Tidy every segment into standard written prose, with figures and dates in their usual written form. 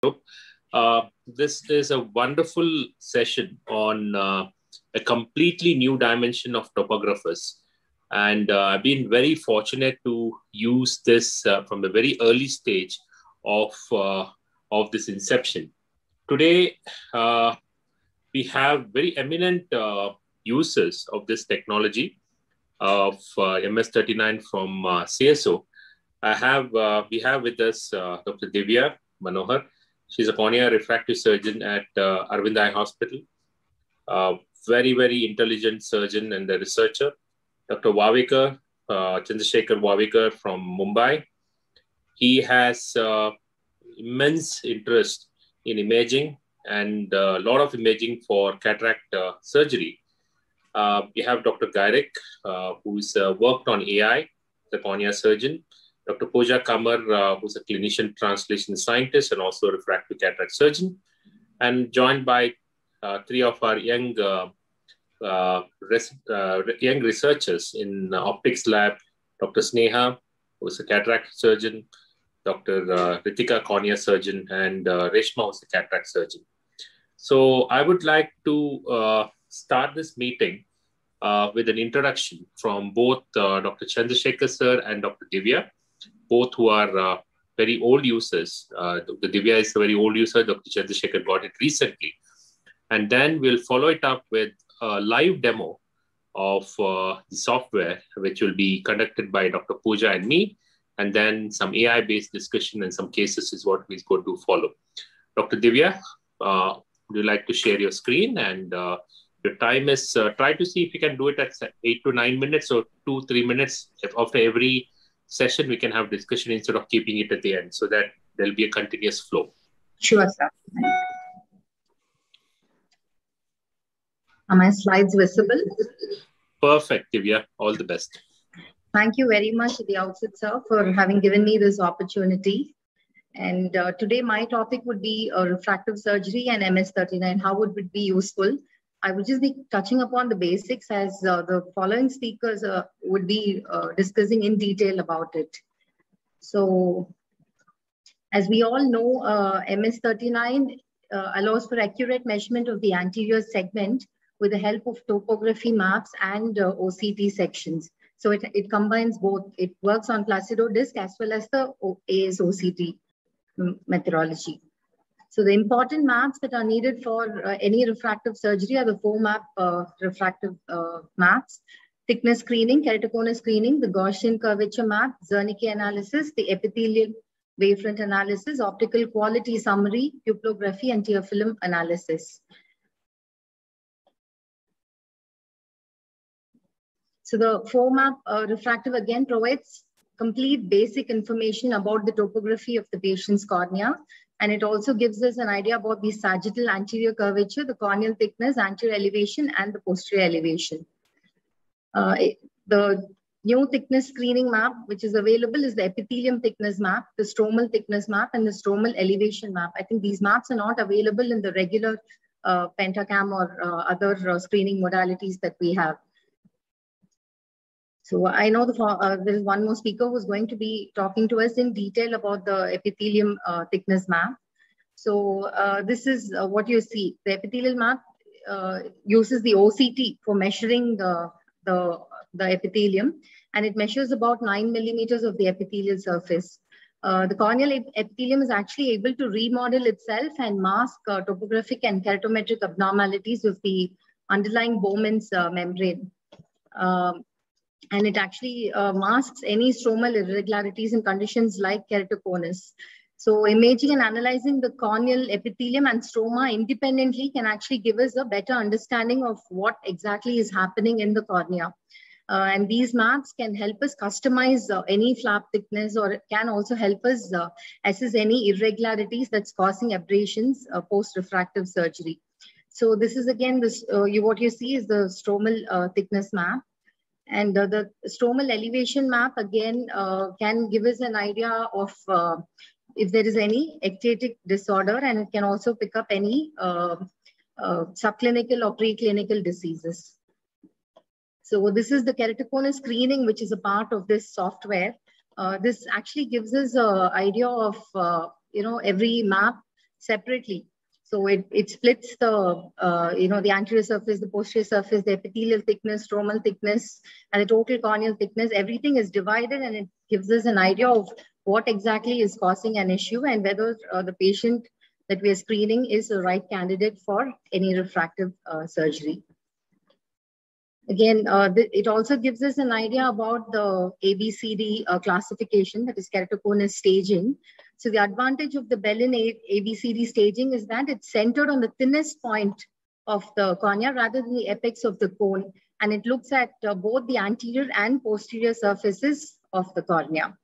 This is a wonderful session on a completely new dimension of topographers. And I've been very fortunate to use this from the very early stage of this inception. Today, we have very eminent users of this technology of MS39 from CSO. We have with us Dr. Divya Manohar. She's a cornea refractive surgeon at Aravind Eye Hospital. Very, very intelligent surgeon and a researcher. Dr. Wavekar, Chandrasekhar Wavekar from Mumbai. He has immense interest in imaging and a lot of imaging for cataract surgery. We have Dr. Gairik, who's worked on AI, the cornea surgeon. Dr. Pooja Kamar, who's a clinician translation scientist and also a refractive cataract surgeon. And joined by three of our young researchers in optics lab, Dr. Sneha, who's a cataract surgeon, Dr. Ritika, cornea surgeon, and Reshma, who's a cataract surgeon. So I would like to start this meeting with an introduction from both Dr. Chandrasekhar sir and Dr. Divya, both who are very old users. Dr. Divya is a very old user. Dr. Chandrasekhar got it recently. And then we'll follow it up with a live demo of the software, which will be conducted by Dr. Pooja and me. And then some AI-based discussion and some cases is what we're going to follow. Dr. Divya, would you like to share your screen? And your time is, try to see if you can do it at 8 to 9 minutes or 2-3 minutes. If after every session, we can have discussion instead of keeping it at the end so that there'll be a continuous flow. Sure, sir. Are my slides visible? Perfect, Divya. All the best. Thank you very much at the outset, sir, for having given me this opportunity. And today my topic would be refractive surgery and MS39. How would it be useful? I will just be touching upon the basics as the following speakers would be discussing in detail about it. So, as we all know, MS39 allows for accurate measurement of the anterior segment with the help of topography maps and OCT sections. So it combines both. It works on Placido disc as well as the ASOCT methodology. So the important maps that are needed for any refractive surgery are the 4-map refractive maps: thickness screening, keratoconus screening, the Gaussian curvature map, Zernike analysis, the epithelial wavefront analysis, optical quality summary, pupillography, and tear film analysis. So the 4-map refractive again provides complete basic information about the topography of the patient's cornea. And it also gives us an idea about the sagittal anterior curvature, the corneal thickness, anterior elevation, and the posterior elevation. The new thickness screening map, which is available, is the epithelium thickness map, the stromal thickness map, and the stromal elevation map. I think these maps are not available in the regular Pentacam or other screening modalities that we have. So I know there is one more speaker who's going to be talking to us in detail about the epithelium thickness map. So this is what you see. The epithelial map uses the OCT for measuring the epithelium, and it measures about 9 millimeters of the epithelial surface. The corneal epithelium is actually able to remodel itself and mask topographic and keratometric abnormalities of the underlying Bowman's membrane. And it actually masks any stromal irregularities in conditions like keratoconus. So imaging and analyzing the corneal epithelium and stroma independently can actually give us a better understanding of what exactly is happening in the cornea. And these maps can help us customize any flap thickness, or it can also help us assess any irregularities that's causing aberrations post-refractive surgery. So this is again, what you see is the stromal thickness map. And the stromal elevation map, again, can give us an idea of if there is any ectatic disorder, and it can also pick up any subclinical or preclinical diseases. So this is the keratoconus screening, which is a part of this software. This actually gives us an idea of, every map separately. So it splits the, the anterior surface, the posterior surface, the epithelial thickness, stromal thickness, and the total corneal thickness. Everything is divided, and it gives us an idea of what exactly is causing an issue and whether the patient that we are screening is the right candidate for any refractive surgery. Again, it also gives us an idea about the ABCD classification, that is keratoconus staging. So the advantage of the Bellin ABCD staging is that it's centered on the thinnest point of the cornea rather than the apex of the cone. And it looks at both the anterior and posterior surfaces of the cornea.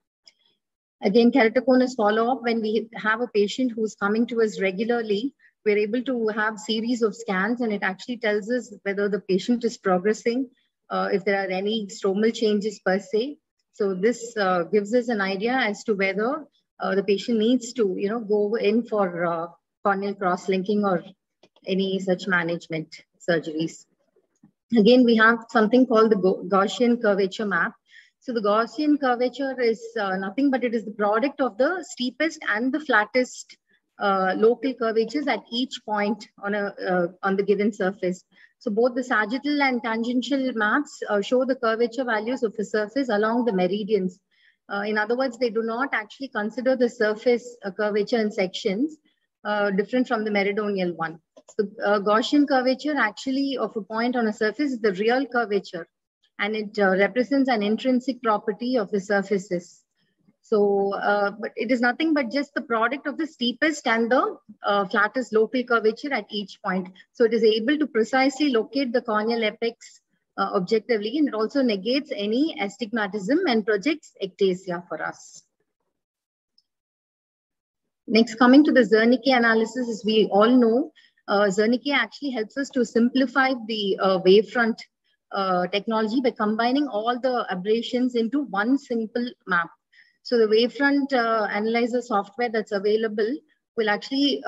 Again, keratoconus follow-up, when we have a patient who's coming to us regularly, we're able to have series of scans, and it actually tells us whether the patient is progressing, if there are any stromal changes per se. So this gives us an idea as to whether the patient needs to, go in for corneal cross-linking or any such management surgeries. Again, we have something called the Gaussian curvature map. So the Gaussian curvature is nothing but it is the product of the steepest and the flattest local curvatures at each point on the given surface. So both the sagittal and tangential maps show the curvature values of the surface along the meridians. In other words, they do not actually consider the surface curvature in sections different from the meridional one. So Gaussian curvature actually of a point on a surface is the real curvature, and it represents an intrinsic property of the surfaces. So, but it is nothing but just the product of the steepest and the flattest local curvature at each point. So it is able to precisely locate the corneal apex objectively, and it also negates any astigmatism and projects ectasia for us. Next, coming to the Zernicke analysis, as we all know, Zernicke actually helps us to simplify the wavefront technology by combining all the aberrations into one simple map. So the wavefront analyzer software that's available will actually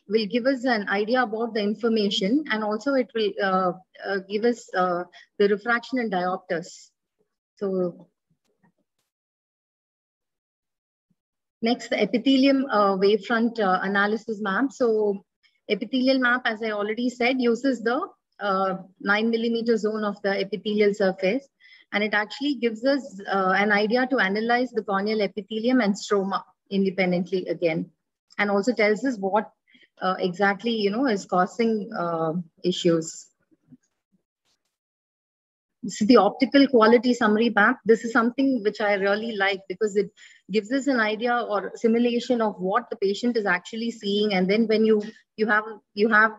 will give us an idea about the information, and also it will give us the refraction and diopters. So next, the epithelium wavefront analysis map. So epithelial map, as I already said, uses the 9mm zone of the epithelial surface, and it actually gives us an idea to analyze the corneal epithelium and stroma independently again, and also tells us what exactly is causing issues. This is the optical quality summary map. This is something which I really like because it gives us an idea or simulation of what the patient is actually seeing. And then when you have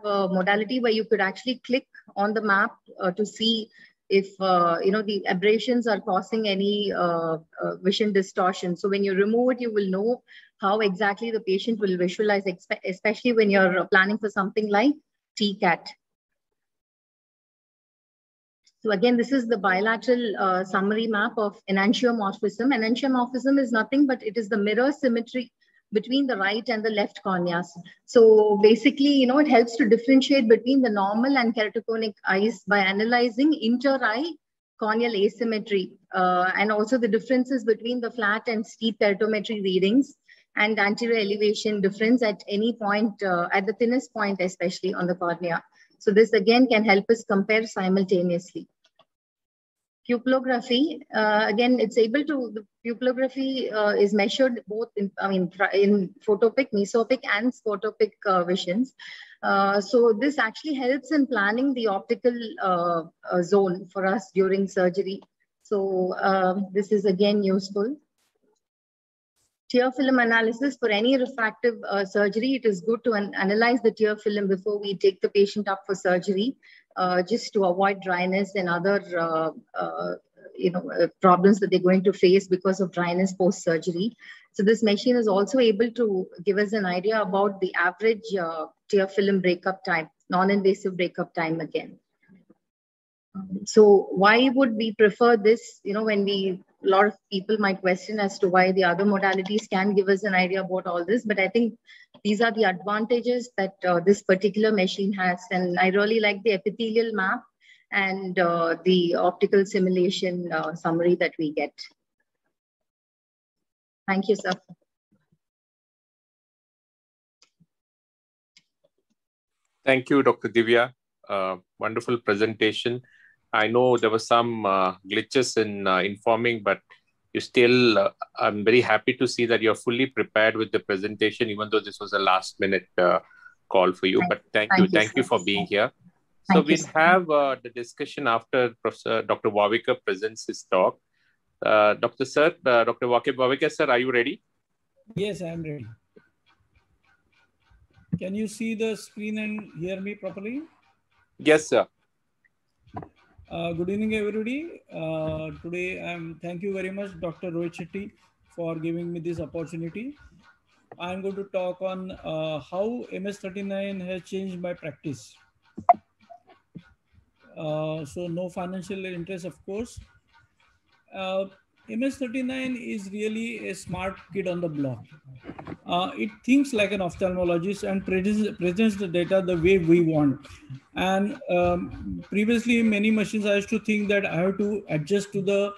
a modality where you could actually click on the map to see if the aberrations are causing any vision distortion. So when you remove it, you will know how exactly the patient will visualize, especially when you're planning for something like TCAT. So again, this is the bilateral summary map of enantiomorphism. Enantiomorphism is nothing but it is the mirror symmetry between the right and the left corneas. So basically, it helps to differentiate between the normal and keratoconic eyes by analyzing inter-eye corneal asymmetry and also the differences between the flat and steep keratometry readings and anterior elevation difference at any point, at the thinnest point, especially on the cornea. So this again can help us compare simultaneously. Pupillography, again, it's able to, the pupillography is measured both in photopic, mesopic, and scotopic visions. So this actually helps in planning the optical zone for us during surgery. So this is again useful. Tear film analysis for any refractive surgery. It is good to analyze the tear film before we take the patient up for surgery, just to avoid dryness and other problems that they're going to face because of dryness post-surgery. So this machine is also able to give us an idea about the average tear film breakup time, non-invasive breakup time again. So why would we prefer this? When a lot of people might question as to why the other modalities can give us an idea about all this, but I think these are the advantages that this particular machine has. And I really like the epithelial map and the optical simulation summary that we get. Thank you, sir. Thank you, Dr. Divya. Wonderful presentation. I know there were some glitches in informing, but you still, I'm very happy to see that you're fully prepared with the presentation, even though this was a last minute call for you. But thank you. Thank you for being here. So we'll have the discussion after Professor Dr. Vavika presents his talk. Dr. Vavika, sir, are you ready? Yes, I am ready. Can you see the screen and hear me properly? Yes, sir. Good evening, everybody. Thank you very much, Dr. Rohit Shetty, for giving me this opportunity. I'm going to talk on how MS-39 has changed my practice. So no financial interest, of course. MS-39 is really a smart kid on the block. It thinks like an ophthalmologist and presents the data the way we want. And previously, many machines I used to think that I have to adjust to the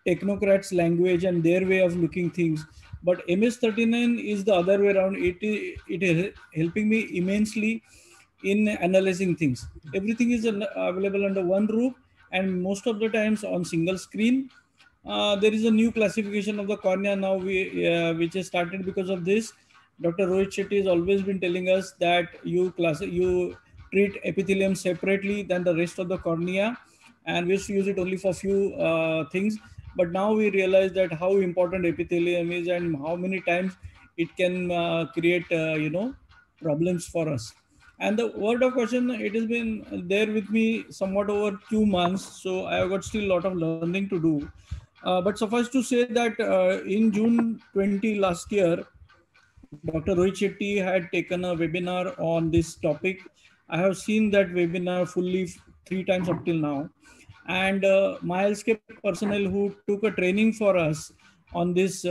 technocrats' language and their way of looking things. But MS-39 is the other way around. It is helping me immensely in analyzing things. Everything is available under one roof, and most of the times on single screen. There is a new classification of the cornea now, which has started because of this. Dr. Rohit Shetty has always been telling us that you treat epithelium separately than the rest of the cornea, and we used to use it only for few things. But now we realize that how important epithelium is and how many times it can create problems for us. And the word of caution, it has been there with me somewhat over 2 months, so I have got still a lot of learning to do. But suffice to say that in June 20 last year, Dr. Rohit Shetty had taken a webinar on this topic. I have seen that webinar fully 3 times up till now. And my healthcare personnel who took a training for us on this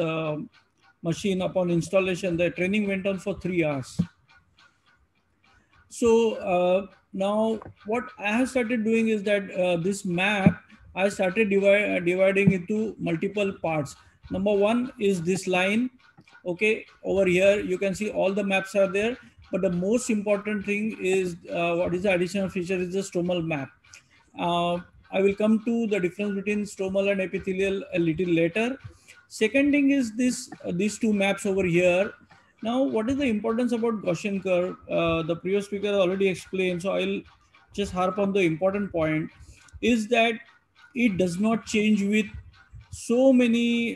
machine upon installation, the training went on for 3 hours. So now what I have started doing is that this map, I started dividing into multiple parts. Number one is this line. Okay, over here you can see all the maps are there, but the most important thing is what is the additional feature is the stromal map. I will come to the difference between stromal and epithelial a little later. Second thing is this these two maps over here. Now, what is the importance about Gaussian curve? The previous speaker already explained, so I'll just harp on the important point, is that it does not change with so many,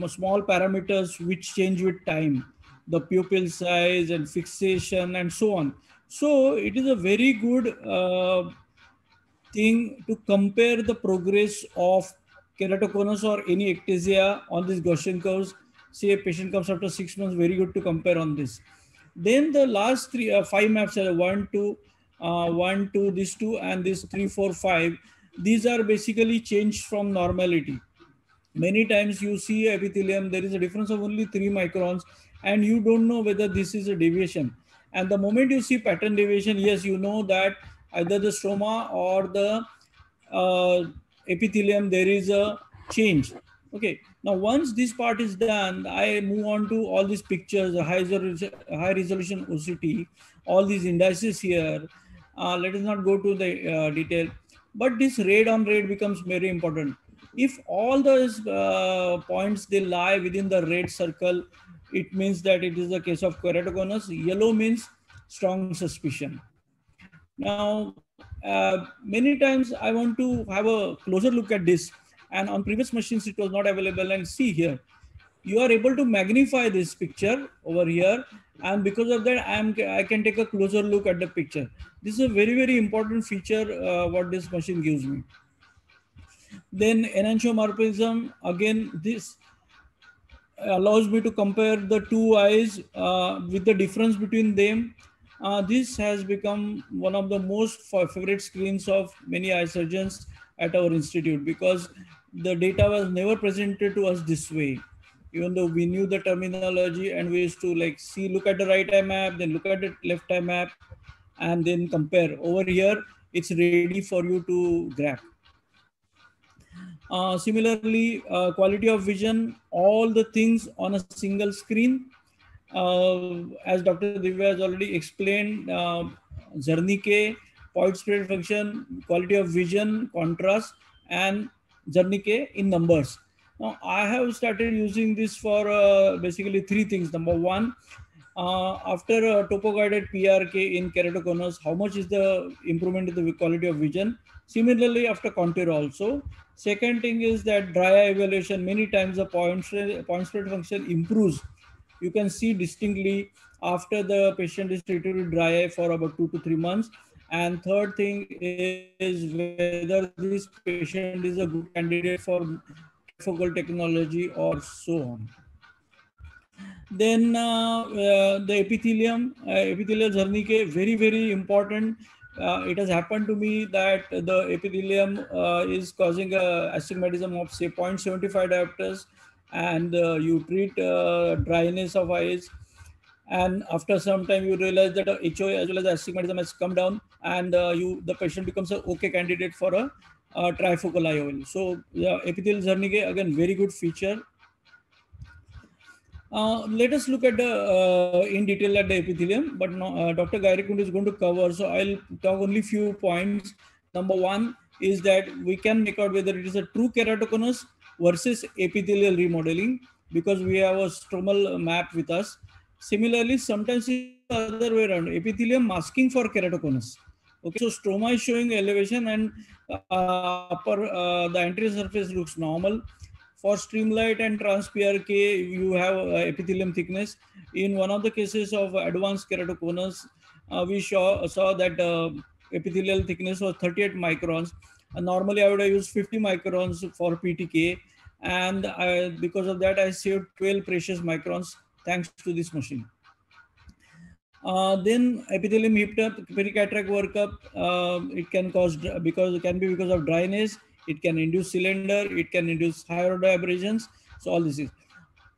small parameters which change with time, the pupil size and fixation and so on. So it is a very good thing to compare the progress of keratoconus or any ectasia on these Gaussian curves. Say a patient comes after 6 months, very good to compare on this. Then the last 5 maps are 1, 2, these 2, and this 3, 4, 5. These are basically changed from normality. Many times you see epithelium, there is a difference of only 3 microns, and you don't know whether this is a deviation. And the moment you see pattern deviation, yes, you know that either the stroma or the epithelium, there is a change. Okay, now once this part is done, I move on to all these pictures, high resolution OCT, all these indices here. Let us not go to the detail, but this red on red becomes very important. If all those points, they lie within the red circle, it means that it is a case of keratoconus. Yellow means strong suspicion. Now, many times I want to have a closer look at this, and on previous machines it was not available. And see here, you are able to magnify this picture over here, and because of that I can take a closer look at the picture. This is a very, very important feature what this machine gives me. Then enantiomorphism, again, this allows me to compare the two eyes with the difference between them. This has become one of the most favorite screens of many eye surgeons at our institute, because the data was never presented to us this way. Even though we knew the terminology, and we used to like see, look at the right eye map, then look at the left eye map, and then compare. Over here, it's ready for you to grab. Similarly, quality of vision, all the things on a single screen. As Dr. Divya has already explained, Zernike, point spread function, quality of vision, contrast, and Zernike in numbers. Now, I have started using this for basically three things. Number one, after topo-guided PRK in keratoconus, how much is the improvement in the quality of vision? Similarly, after contour also. Second thing is that dry eye evaluation, many times the point spread function improves. You can see distinctly after the patient is treated with dry eye for about 2 to 3 months. And third thing is whether this patient is a good candidate for trifocal technology or so on. Then the epithelial Zernike, very, very important. It has happened to me that the epithelium is causing astigmatism of say 0.75 diopters, and you treat dryness of eyes, and after some time you realize that HOA as well as astigmatism has come down, and the patient becomes an okay candidate for a trifocal IOL. So epithelial Zernike, again, very good feature. Let us look at the in detail at the epithelium, but no, Dr. Gairikund is going to cover, so I'll talk only few points. Number one is that we can make out whether it is a true keratoconus versus epithelial remodeling, because we have a stromal map with us. Similarly, sometimes it's the other way around, epithelium masking for keratoconus. Okay, so stroma is showing elevation, and the anterior surface looks normal. For Streamlight and Trans-PRK, you have epithelium thickness. In one of the cases of advanced keratoconus, we saw that epithelial thickness was 38 microns. Normally, I would have used 50 microns for PTK. And because of that, I saved 12 precious microns thanks to this machine. Then epithelium heaped up, pericataract workup, it can cause, because it can be because of dryness. It can induce cylinder, it can induce high order abrasions. So all this is.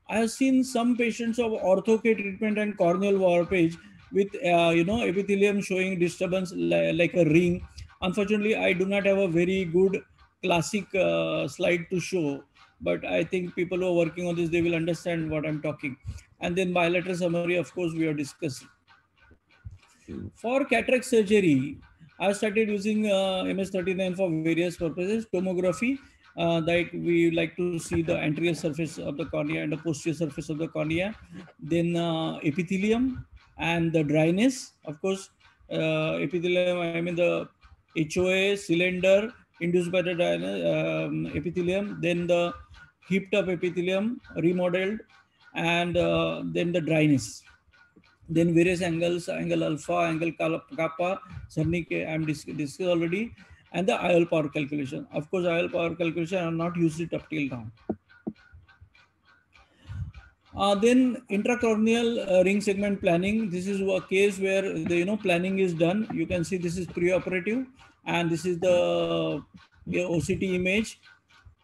I have seen some patients of ortho-K treatment and corneal warpage with epithelium showing disturbance like a ring. Unfortunately, I do not have a very good classic slide to show, but I think people who are working on this, they will understand what I'm talking. And then bilateral summary, of course, we are discussing. For cataract surgery, I started using MS39 for various purposes. Tomography, that we like to see the anterior surface of the cornea and the posterior surface of the cornea. Then epithelium and the dryness. Of course, epithelium, I mean the HOA, cylinder induced by the dryness, epithelium. Then the heaped up epithelium, remodeled, and then the dryness. Then various angles, angle alpha, angle kappa, Zernike, I'm discussed already, and the IOL power calculation. Of course, IOL power calculation, I have not used it up till now. Then intracorneal ring segment planning. This is a case where the planning is done. You can see this is pre-operative, and this is the OCT image.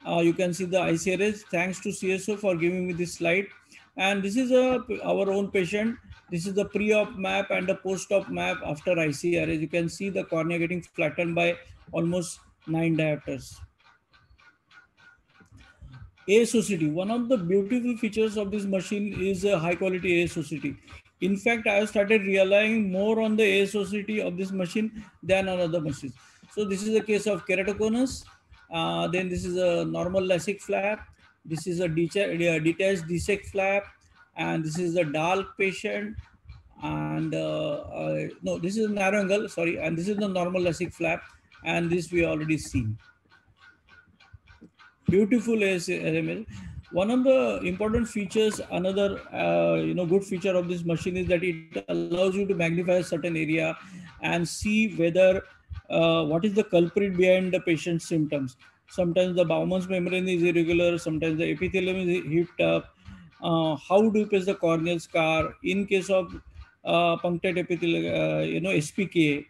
You can see the ICRS. Thanks to CSO for giving me this slide. And this is our own patient. This is the pre-op map and the post-op map after ICRS. You can see the cornea getting flattened by almost 9 diopters. ASOCT. One of the beautiful features of this machine is a high quality ASOCT. In fact, I have started relying more on the ASOCT of this machine than on other machines. So this is a case of keratoconus. Then this is a normal LASIK flap. This is a detached DSEK flap. And this is a dark patient. And no, this is a narrow angle, sorry. And this is the normal LASIK flap. And this we already seen. Beautiful ASML. One of the important features, another good feature of this machine is that it allows you to magnify a certain area and see whether what is the culprit behind the patient's symptoms. Sometimes the Bowman's membrane is irregular, sometimes the epithelium is heaped up. How do you place the corneal scar? In case of punctate epithelial, SPK,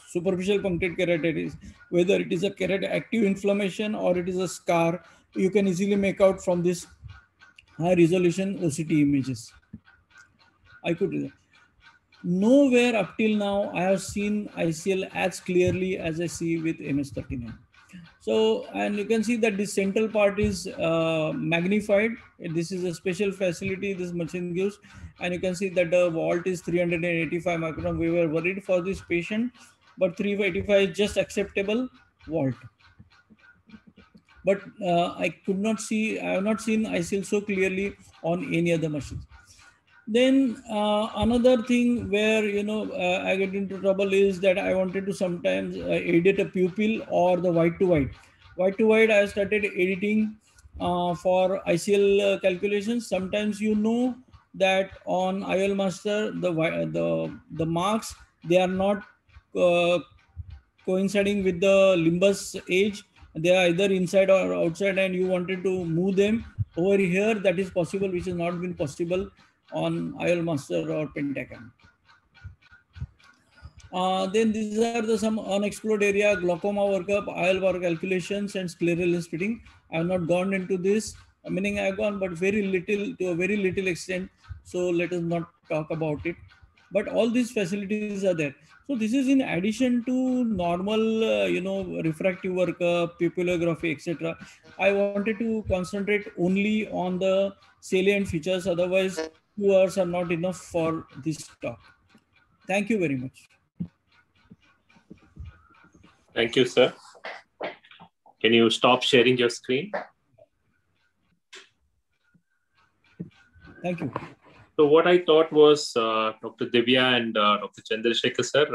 superficial punctate keratitis, whether it is a active inflammation or it is a scar, you can easily make out from this high resolution OCT images. I could. Nowhere up till now I have seen ICL as clearly as I see with MS39. So, and you can see that the central part is magnified. This is a special facility this machine gives. and you can see that the vault is 385 micron. We were worried for this patient, but 385 is just acceptable vault. But I could not see, I have not seen ICL so clearly on any other machines. Then another thing where, I get into trouble is that I wanted to sometimes edit a pupil or the white to white. White to white, I started editing for ICL calculations. Sometimes that on IOL Master, the marks, they are not coinciding with the limbus age. They are either inside or outside, and you wanted to move them. Over here, that is possible, which has not been possible on IOL Master or Pentacam. Then these are some unexplored area: glaucoma workup, IOL power calculations, and scleral lens fitting. I have not gone into this. Meaning I have gone, but very little, to a very little extent. So let us not talk about it. But all these facilities are there. So this is in addition to normal, refractive workup, pupillography, etc. I wanted to concentrate only on the salient features. Otherwise, 2 hours are not enough for this talk. Thank you very much. Thank you, sir. Can you stop sharing your screen? Thank you. So what I thought was, Dr. Divya and Dr. Chandrasekhar sir,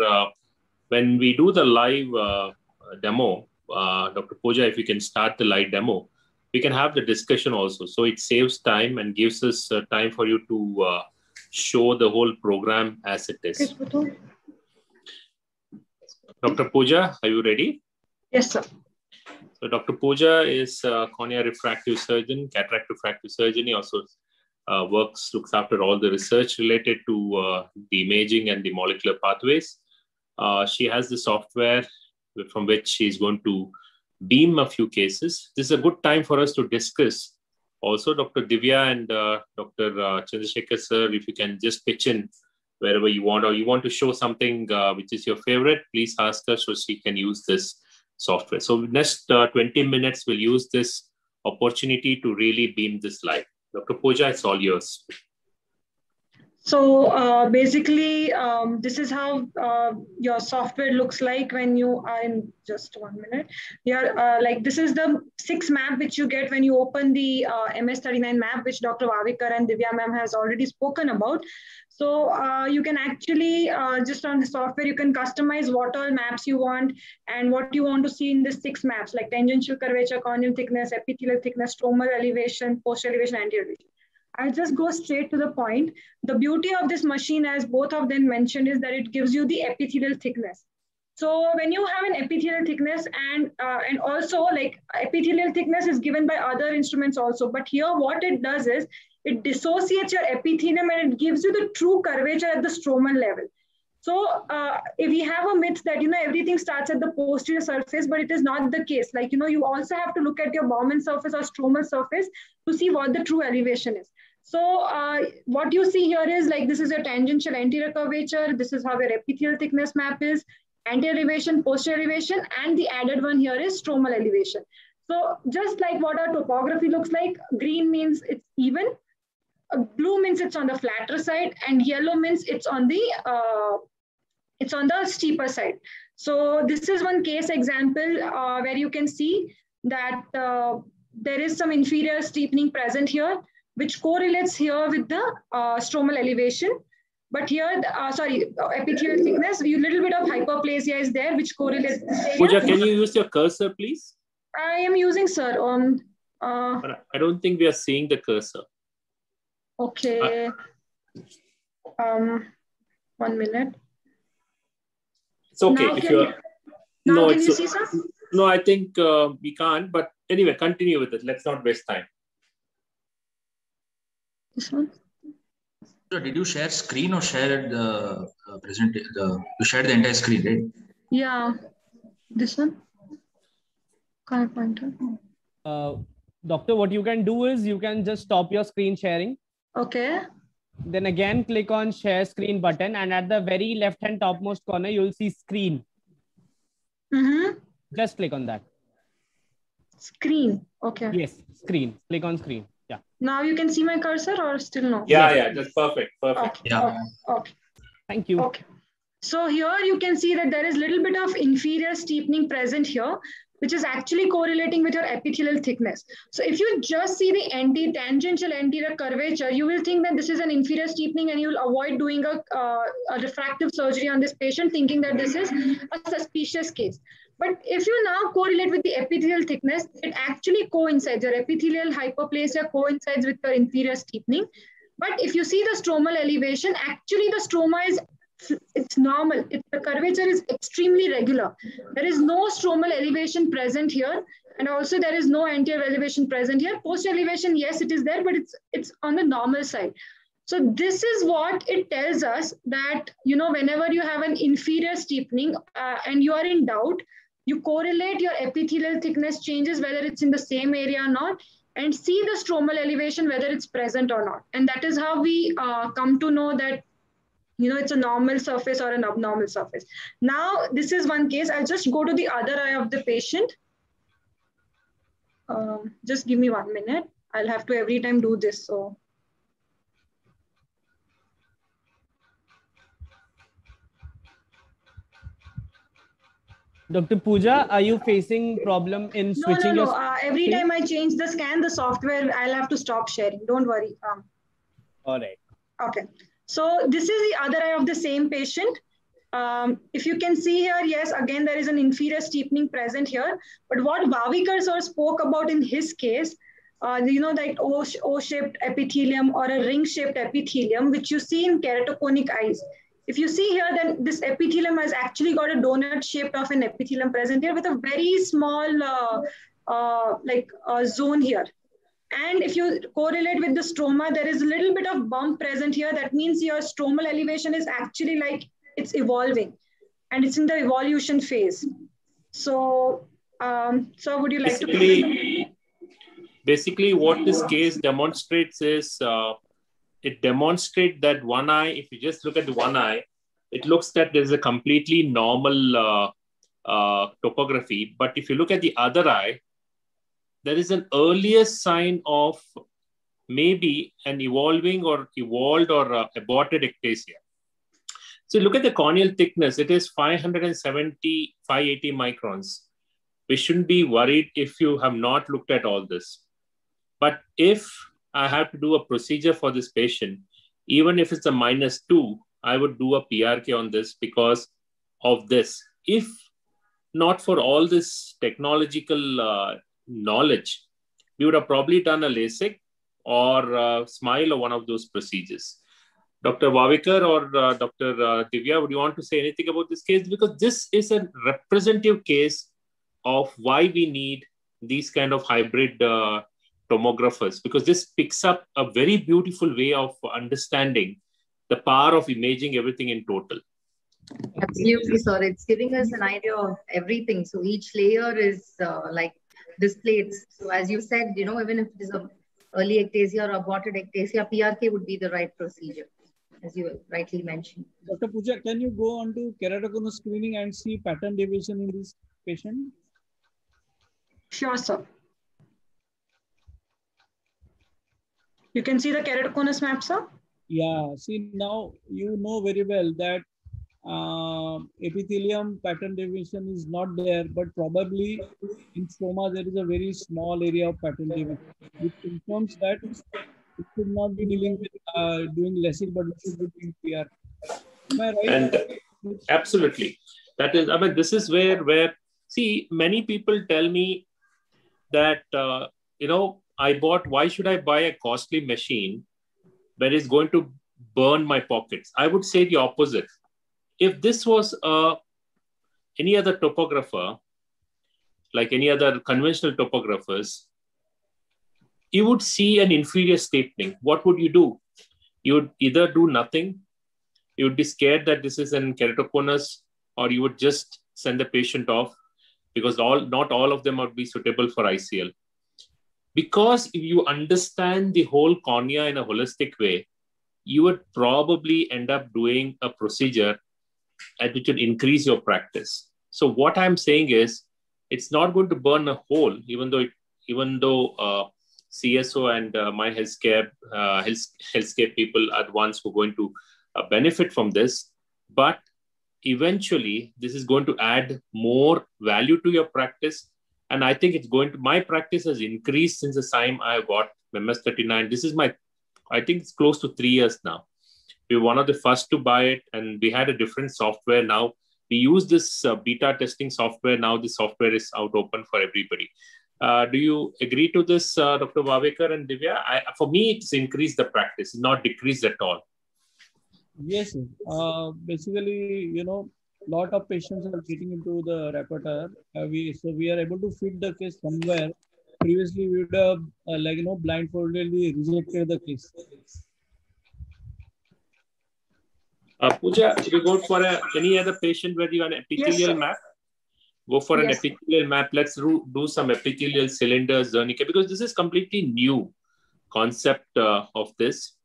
when we do the live demo, Dr. Pooja, if you can start the live demo, we can have the discussion also. So it saves time and gives us time for you to show the whole program as it is. Dr. Pooja, are you ready? Yes, sir. So Dr. Pooja is a cornea refractive surgeon, cataract refractive surgeon. He also looks after all the research related to the imaging and the molecular pathways. She has the software from which she's going to beam a few cases. This is a good time for us to discuss. Also, Dr. Divya and Dr. Chandrasekhar sir, if you can just pitch in wherever you want, or you want to show something which is your favorite, please ask her so she can use this software. So next 20 minutes, we'll use this opportunity to really beam this live. Dr. Pooja, it's all yours. So basically, this is how your software looks like when you are in, just 1 minute. Like this is the 6 map which you get when you open the MS39 map, which Dr. Vavikar and Divya ma'am has already spoken about. So you can actually, just on the software, you can customize what all maps you want and what you want to see in the 6 maps, like tangential curvature, corneal thickness, epithelial thickness, stromal elevation, post elevation, anterior elevation. I'll just go straight to the point. The beauty of this machine, as both of them mentioned, is that it gives you the epithelial thickness. So when you have an epithelial thickness and also like epithelial thickness is given by other instruments also, but here what it does is it dissociates your epithelium and it gives you the true curvature at the stromal level. So if we have a myth that, everything starts at the posterior surface, but it is not the case. Like, you also have to look at your Bowman surface or stromal surface to see what the true elevation is. So what you see here is like, this is your tangential anterior curvature. This is how your epithelial thickness map is, anterior elevation, posterior elevation, and the added one here is stromal elevation. So just like what our topography looks like, green means it's even, blue means it's on the flatter side, and yellow means it's on the steeper side. So this is one case example where you can see that there is some inferior steepening present here, which correlates here with the stromal elevation. But here, epithelial thickness, a little bit of hyperplasia is there, which correlates. Pooja, can you use your cursor, please? I am using, sir. But I don't think we are seeing the cursor. Okay. 1 minute. It's okay. Now can you see, sir? No, I think we can't. But anyway, continue with it. Let's not waste time. This one. So did you share screen or share the you shared the entire screen, right? Yeah. This one. Can I point it? Doctor, what you can do is you can just stop your screen sharing. Okay. Then again, click on share screen button, and at the very left-hand topmost corner, you'll see screen. Mm-hmm. Just click on that. Screen. Okay. Yes, screen. Click on screen. Now you can see my cursor or still no? Yeah, that's perfect. Okay. Yeah. Okay. Thank you. Okay. So here you can see that there is a little bit of inferior steepening present here, which is actually correlating with your epithelial thickness. So if you just see the tangential anterior curvature, you will think that this is an inferior steepening and you will avoid doing a refractive surgery on this patient, thinking that this is a suspicious case. But if you now correlate with the epithelial thickness, it actually coincides. Your epithelial hyperplasia coincides with your inferior steepening. But if you see the stromal elevation, actually the stroma it's normal. The curvature is extremely regular. There is no stromal elevation present here. And also there is no anterior elevation present here. Post elevation, yes, it is there, but it's on the normal side. So this is what it tells us that, whenever you have an inferior steepening and you are in doubt, you correlate your epithelial thickness changes, whether it's in the same area or not, and see the stromal elevation, whether it's present or not. And that is how we come to know that it's a normal surface or an abnormal surface. Now, this is one case. I'll just go to the other eye of the patient. Just give me 1 minute. I'll have to every time do this. So, Dr. Pooja, are you facing problem in switching No. Every time I change the scan, the software, I'll have to stop sharing. Don't worry. All right. Okay. So this is the other eye of the same patient. If you can see here, yes, again, there is an inferior steepening present here. But what Vavekar sir spoke about in his case, like O-shaped epithelium or a ring-shaped epithelium, which you see in keratoconic eyes. If you see here, then this epithelium has actually got a donut shape of an epithelium present here with a very small zone here. And if you correlate with the stroma, there is a little bit of bump present here. That means your stromal elevation is actually like it's evolving and it's in the evolution phase. So, would you like to? Basically, what this case demonstrates is it demonstrates that one eye, if you just look at the one eye, it looks that there's a completely normal topography. But if you look at the other eye, there is an earlier sign of maybe an evolved or aborted ectasia. So look at the corneal thickness. It is 580 microns. We shouldn't be worried if you have not looked at all this. But if I have to do a procedure for this patient, even if it's a -2, I would do a PRK on this because of this. If not for all this technological knowledge, we would have probably done a LASIK or SMILE or one of those procedures. Dr. Vavekar or Dr. Divya, would you want to say anything about this case? Because this is a representative case of why we need these kind of hybrid tomographers, because this picks up a very beautiful way of understanding the power of imaging everything in total. Absolutely, sir. It's giving us an idea of everything. So each layer is displayed. So as you said, even if it is an early ectasia or aborted ectasia, PRK would be the right procedure, as you rightly mentioned. Dr. Pooja, can you go on to keratoconus screening and see pattern deviation in this patient? Sure, sir. You can see the keratoconus map, sir? Yeah, see now you know very well that epithelium pattern deviation is not there, but probably in stroma there is a very small area of pattern deviation, which confirms that it should not be dealing with doing LASIK, but it should be doing PR. Am I right? And absolutely. That is, this is where see, many people tell me that, why should I buy a costly machine when it's going to burn my pockets? I would say the opposite. If this was any other topographer, like any other conventional topographers, you would see an inferior steepening. What would you do? You would either do nothing, you would be scared that this is an keratoconus, or you would just send the patient off because not all of them would be suitable for ICL. Because if you understand the whole cornea in a holistic way, you would probably end up doing a procedure which will increase your practice. So what I'm saying is, it's not going to burn a hole, even though CSO and my healthcare people are the ones who are going to benefit from this. But eventually, this is going to add more value to your practice. And I think it's going to, my practice has increased since the time I got MS-39. This is I think it's close to 3 years now. We were one of the first to buy it, and we had a different software. Now we use this beta testing software. Now the software is out open for everybody. Do you agree to this, Dr. Vavekar and Divya? For me, it's increased the practice, not decreased at all. Yes, basically, lot of patients are getting into the repertoire. So we are able to fit the case somewhere. Previously, we would have blindfoldedly rejected the case. Pooja, if you go for any other patient where you have an epithelial map, go for an epithelial map. Let's do some epithelial cylinder Zernicate, because this is completely new concept of this.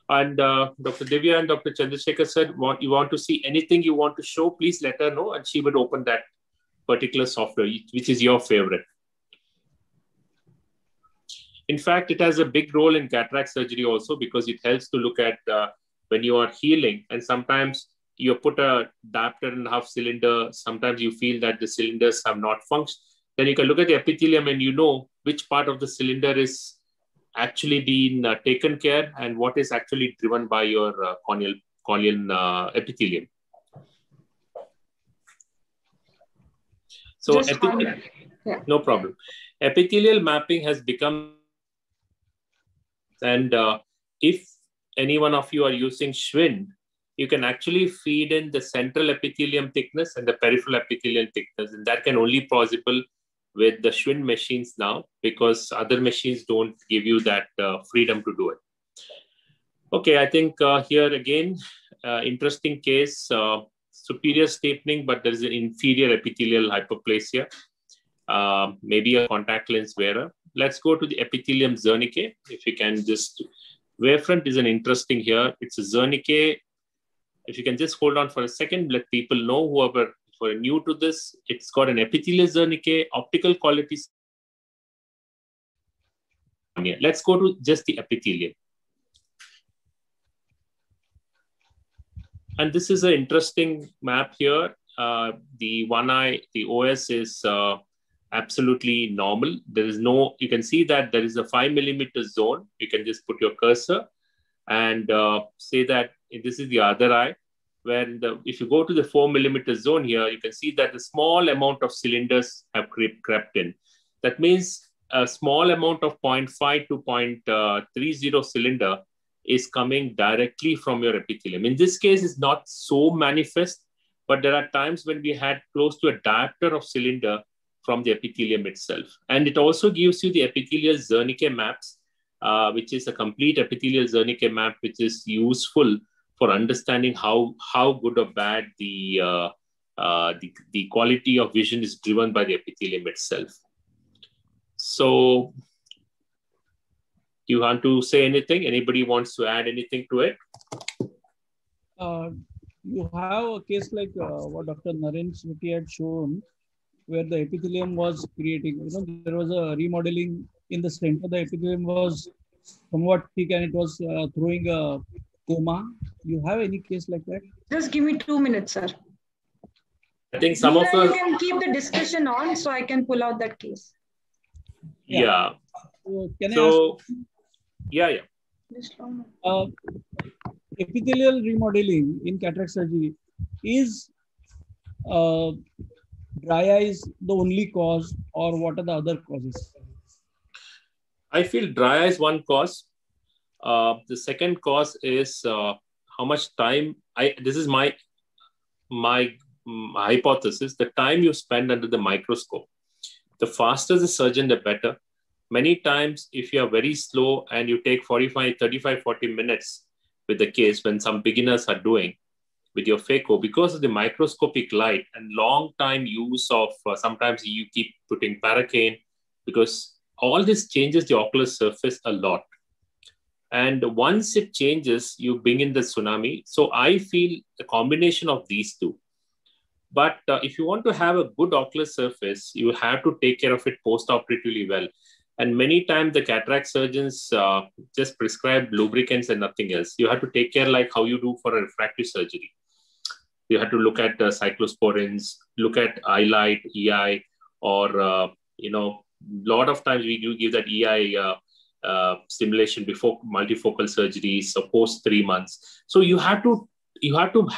And Dr. Divya and Dr. Chandrasekhar said, you want to see anything you want to show, please let her know, and she would open that particular software, which is your favorite. In fact, it has a big role in cataract surgery also, because it helps to look at when you are healing, and sometimes you put a diopter and half cylinder, sometimes you feel that the cylinders have not functioned. Then you can look at the epithelium and you know which part of the cylinder is actually being taken care and what is actually driven by your corneal epithelium. So no problem. Epithelial mapping has become, and if any one of you are using Schwinn, you can actually feed in the central epithelium thickness and the peripheral epithelial thickness, and that can only possible with the Schwinn machines now, because other machines don't give you that freedom to do it. Okay, I think here again, interesting case, superior stapling, but there is an inferior epithelial hyperplasia, maybe a contact lens wearer. Let's go to the epithelium Zernicate. If you can just, wavefront is an interesting here. It's a Zernicate. If you can just hold on for a second, let people know, whoever who are new to this, it's got an epithelial Zernicate, optical quality. Let's go to just the epithelium. And this is an interesting map here. The one eye, the OS is absolutely normal. There is no, you can see that there is a 5 millimeter zone. You can just put your cursor and say that this is the other eye, where if you go to the 4 millimeter zone here, you can see that a small amount of cylinders have crept in. That means a small amount of 0.5 to 0.30 cylinder is coming directly from your epithelium. In this case, it's not so manifest, but there are times when we had close to a diopter of cylinder from the epithelium itself. And it also gives you the epithelial Zernicate maps, which is a complete epithelial Zernicate map, which is useful for understanding how good or bad the quality of vision is driven by the epithelium itself. So, you want to say anything? Anybody wants to add anything to it? You have a case like what Dr. Naren Smriti had shown, where the epithelium was creating, there was a remodeling in the center. The epithelium was somewhat thick and it was throwing a coma. You have any case like that? Just give me 2 minutes, sir. I think some of us... You can keep the discussion on so I can pull out that case. Yeah. So, can I ask? Yeah. Epithelial remodeling in cataract surgery, is dry eyes the only cause, or what are the other causes? I feel dry eye is one cause. The second cause is how much time, this is my hypothesis, the time you spend under the microscope. The faster the surgeon, the better. Many times, if you are very slow and you take 45, 35, 40 minutes with the case, when some beginners are doing with your phaco, because of the microscopic light and long time use of, sometimes you keep putting Paracane, because all this changes the ocular surface a lot. And once it changes, you bring in the tsunami. So I feel a combination of these two. But if you want to have a good ocular surface, you have to take care of it post-operatively well. And many times the cataract surgeons just prescribe lubricants and nothing else. You have to take care like how you do for a refractive surgery. You have to look at cyclosporins, look at iLight, EI, or, lot of times we do give that EI stimulation before multifocal surgery, so post 3 months. So you have to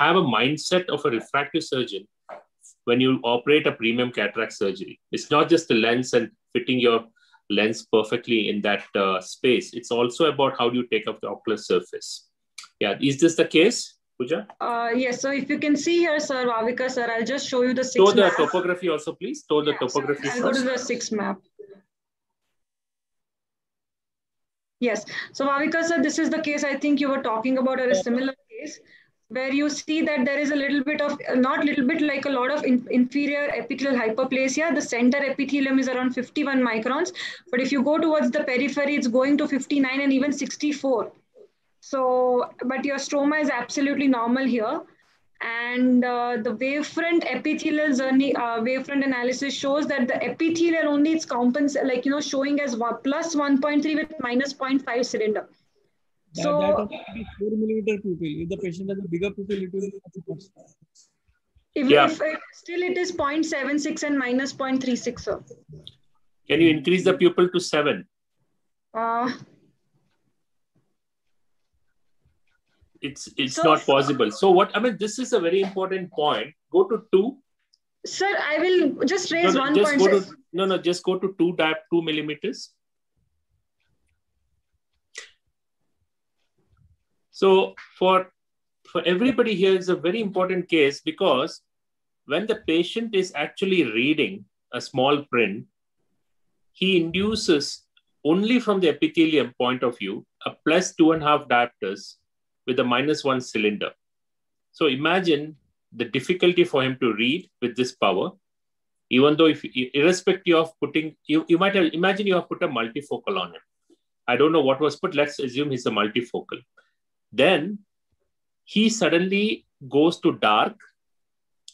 have a mindset of a refractive surgeon when you operate a premium cataract surgery. It's not just the lens and fitting your lens perfectly in that space. It's also about how do you take up the ocular surface. Yeah, is this the case, Pooja? Yes, so if you can see here, sir, Vavika, sir, I'll just show you the 6 Show the map. topography also, please. Show the topography I'll first. go to the 6 map. Yes, so Vavika, sir, this is the case I think you were talking about, or a similar case, where you see that there is a little bit of, not little bit, like a lot of inferior epithelial hyperplasia. The center epithelium is around 51 microns, but if you go towards the periphery, it's going to 59 and even 64. So, but your stroma is absolutely normal here. And the wavefront epithelial journey, wavefront analysis shows that the epithelial only it's showing as plus 1.3 with minus 0.5 cylinder. So that only be 4 millimeter pupil. If the patient has a bigger pupil, it will be much. If still it is 0.76 and minus 0.36, sir. Can you increase the pupil to 7? It's not possible. So this is a very important point. Go to 2. Sir, I will just raise 1.6. Just go to 2 millimeters. So for everybody here is a very important case, because when the patient is actually reading a small print, he induces only from the epithelium point of view a plus 2.5 diopters with a minus 1 cylinder. So imagine the difficulty for him to read with this power, even though irrespective of putting, you might have, imagine you have put a multifocal on him. I don't know what was put, let's assume he's a multifocal. Then he suddenly goes to dark,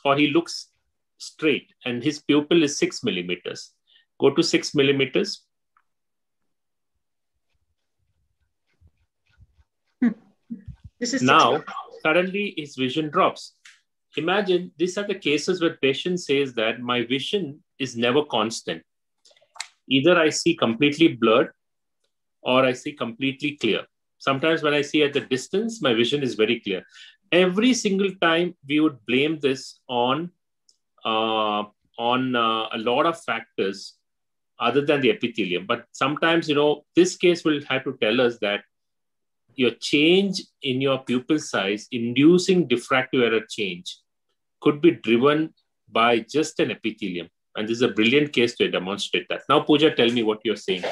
or he looks straight and his pupil is 6 millimeters. Go to 6 millimeters. This is now, suddenly his vision drops. Imagine these are the cases where patient says that my vision is never constant. Either I see completely blurred or I see completely clear. Sometimes when I see at the distance, my vision is very clear. Every single time we would blame this on a lot of factors other than the epithelium. But sometimes, this case will have to tell us that your change in your pupil size inducing diffractive error change could be driven by just an epithelium. And this is a brilliant case to demonstrate that. Now, Pooja, tell me what you're saying.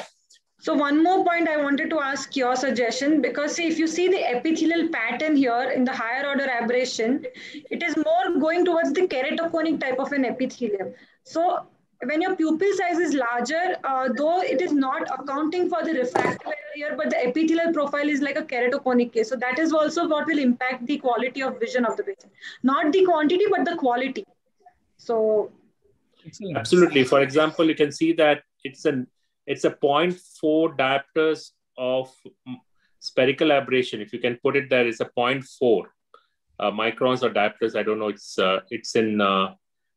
So one more point I wanted to ask your suggestion, because see, if you see the epithelial pattern here in the higher order aberration, it is more going towards the keratoconic type of an epithelium. So when your pupil size is larger, though it is not accounting for the refractive error here, but the epithelial profile is like a keratoconic case. So that is also what will impact the quality of vision of the patient. Not the quantity, but the quality. So absolutely. For example, you can see that it's a 0.4 diopters of spherical aberration. If you can put it there, it's a 0.4 microns or diopters. I don't know. It's in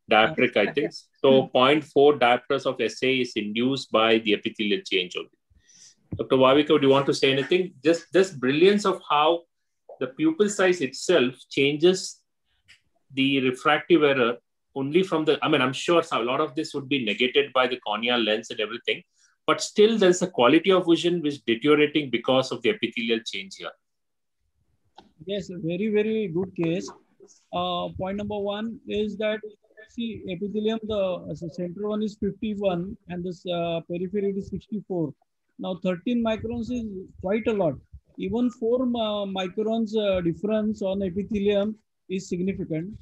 dioptric, I think. So 0.4 diopters of SA is induced by the epithelial change only. Dr. Vavika, do you want to say anything? Just this brilliance of how the pupil size itself changes the refractive error only from the, I'm sure a lot of this would be negated by the corneal lens and everything, but still there's a quality of vision which is deteriorating because of the epithelial change here. Yes, a very, very good case. Point number 1 is that, see, epithelium, the center one is 51 and this periphery is 64. Now 13 microns is quite a lot. Even 4 microns difference on epithelium is significant.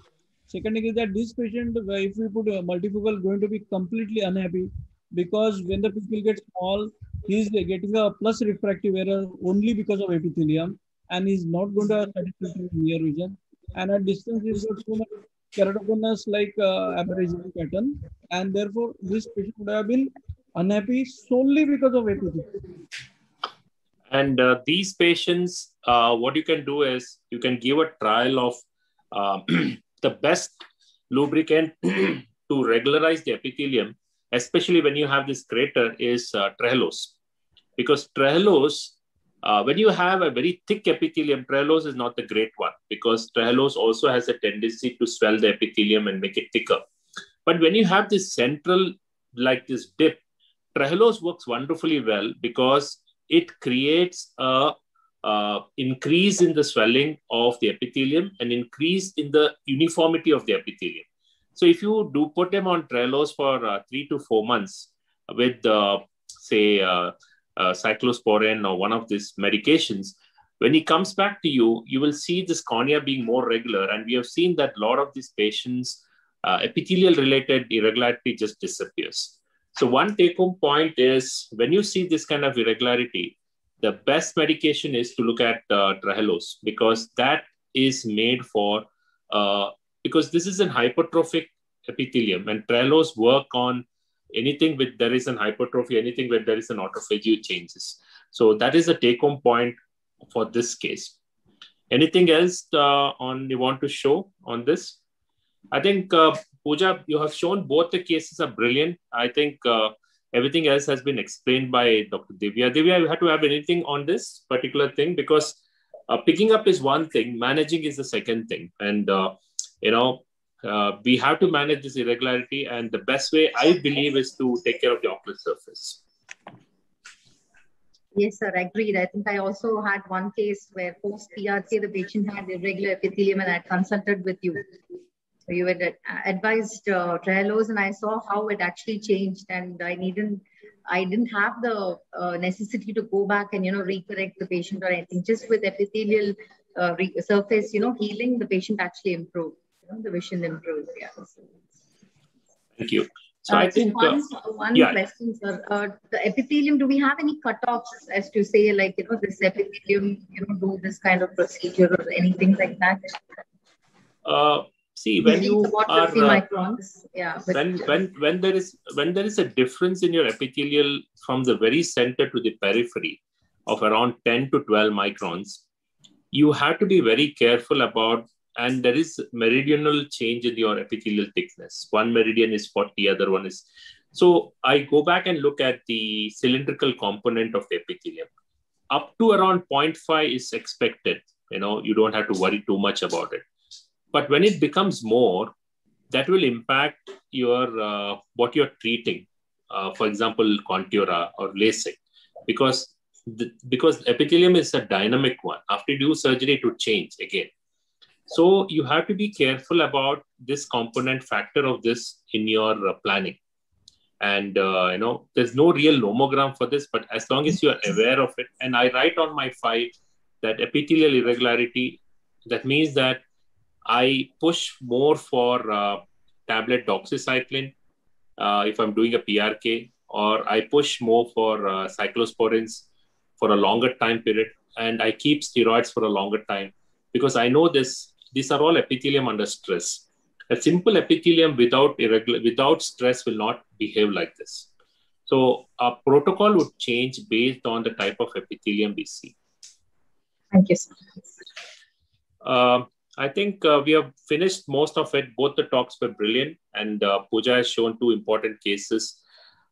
Second thing is that this patient, if we put a multifocal, going to be completely unhappy, because when the pupil gets small, he is getting a plus refractive error only because of epithelium, and he's not going to have satisfactory near vision. And at distance, he's got so much keratoconus like aberration pattern, and therefore this patient would have been unhappy solely because of apathy. And these patients, what you can do is you can give a trial of the best lubricant to regularize the epithelium, especially when you have this crater, is Trehalose. Because Trehalose, when you have a very thick epithelium, Trehalose is not the great one, because Trehalose also has a tendency to swell the epithelium and make it thicker. But when you have this central, like this dip, Trehalose works wonderfully well because it creates a increase in the swelling of the epithelium and increase in the uniformity of the epithelium. So if you do put them on Trehalose for 3 to 4 months with, say, cyclosporin or one of these medications, when he comes back to you, you will see this cornea being more regular. And we have seen that a lot of these patients, epithelial-related irregularity just disappears. So one take-home point is, when you see this kind of irregularity, the best medication is to look at Trehalose, because that is made for, because this is an hypertrophic epithelium, and Trehalose work on anything with there is an hypertrophy, anything where there is an autophagy changes. So that is a take-home point for this case. Anything else you want to show on this? I think, Pooja, you have shown both the cases are brilliant. I think everything else has been explained by Dr. Divya. Divya, you have to have anything on this particular thing, because picking up is one thing, managing is the second thing. And, we have to manage this irregularity. And the best way, I believe, is to take care of the ocular surface. Yes, sir, agreed. I think I also had one case where post-PRK, the patient had irregular epithelium and I consulted with you. So you had advised Trehalose, and I saw how it actually changed, and I didn't have the necessity to go back and, recorrect the patient or anything. Just with epithelial surface, healing, the patient actually improved. The vision improved. Yeah. Thank you. So I think one question, sir. The epithelium, do we have any cutoffs as to say, like, this epithelium, do this kind of procedure or anything like that? See, when you are microns, yeah. When there is a difference in your epithelial from the very center to the periphery of around 10 to 12 microns, you have to be very careful about. And there is meridional change in your epithelial thickness. One meridian is 40, other one is. So I go back and look at the cylindrical component of the epithelium. Up to around 0.5 is expected. You don't have to worry too much about it. But when it becomes more, that will impact your what you're treating. For example, Contura or LASIK, because epithelium is a dynamic one. After you do surgery, it would change again. So you have to be careful about this component factor of this in your planning. And, there's no real nomogram for this, but as long as you are aware of it, and I write on my file that epithelial irregularity, that means that I push more for tablet doxycycline if I'm doing a PRK, or I push more for cyclosporins for a longer time period, and I keep steroids for a longer time, because I know these are all epithelium under stress. A simple epithelium without stress will not behave like this. So our protocol would change based on the type of epithelium we see. Thank you, sir. I think we have finished most of it. Both the talks were brilliant, and Pooja has shown 2 important cases.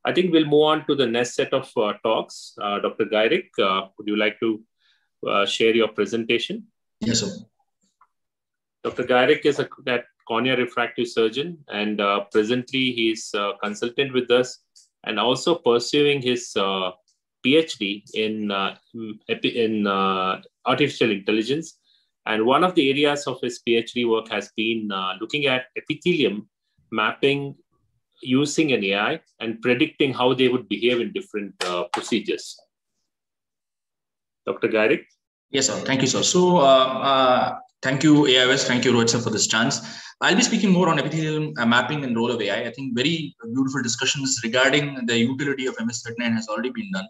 I think we'll move on to the next set of talks. Dr. Gairik, would you like to share your presentation? Yes, sir. Dr. Gairik is a cornea refractive surgeon, and presently he's a consultant with us and also pursuing his PhD in artificial intelligence. And one of the areas of his PhD work has been looking at epithelium mapping using an AI and predicting how they would behave in different procedures. Dr. Gairik? Yes, sir. Thank you, sir. So, thank you, AIOS. Thank you, Rohit, sir, for this chance. I'll be speaking more on epithelial mapping and role of AI. I think very beautiful discussions regarding the utility of MS39 has already been done.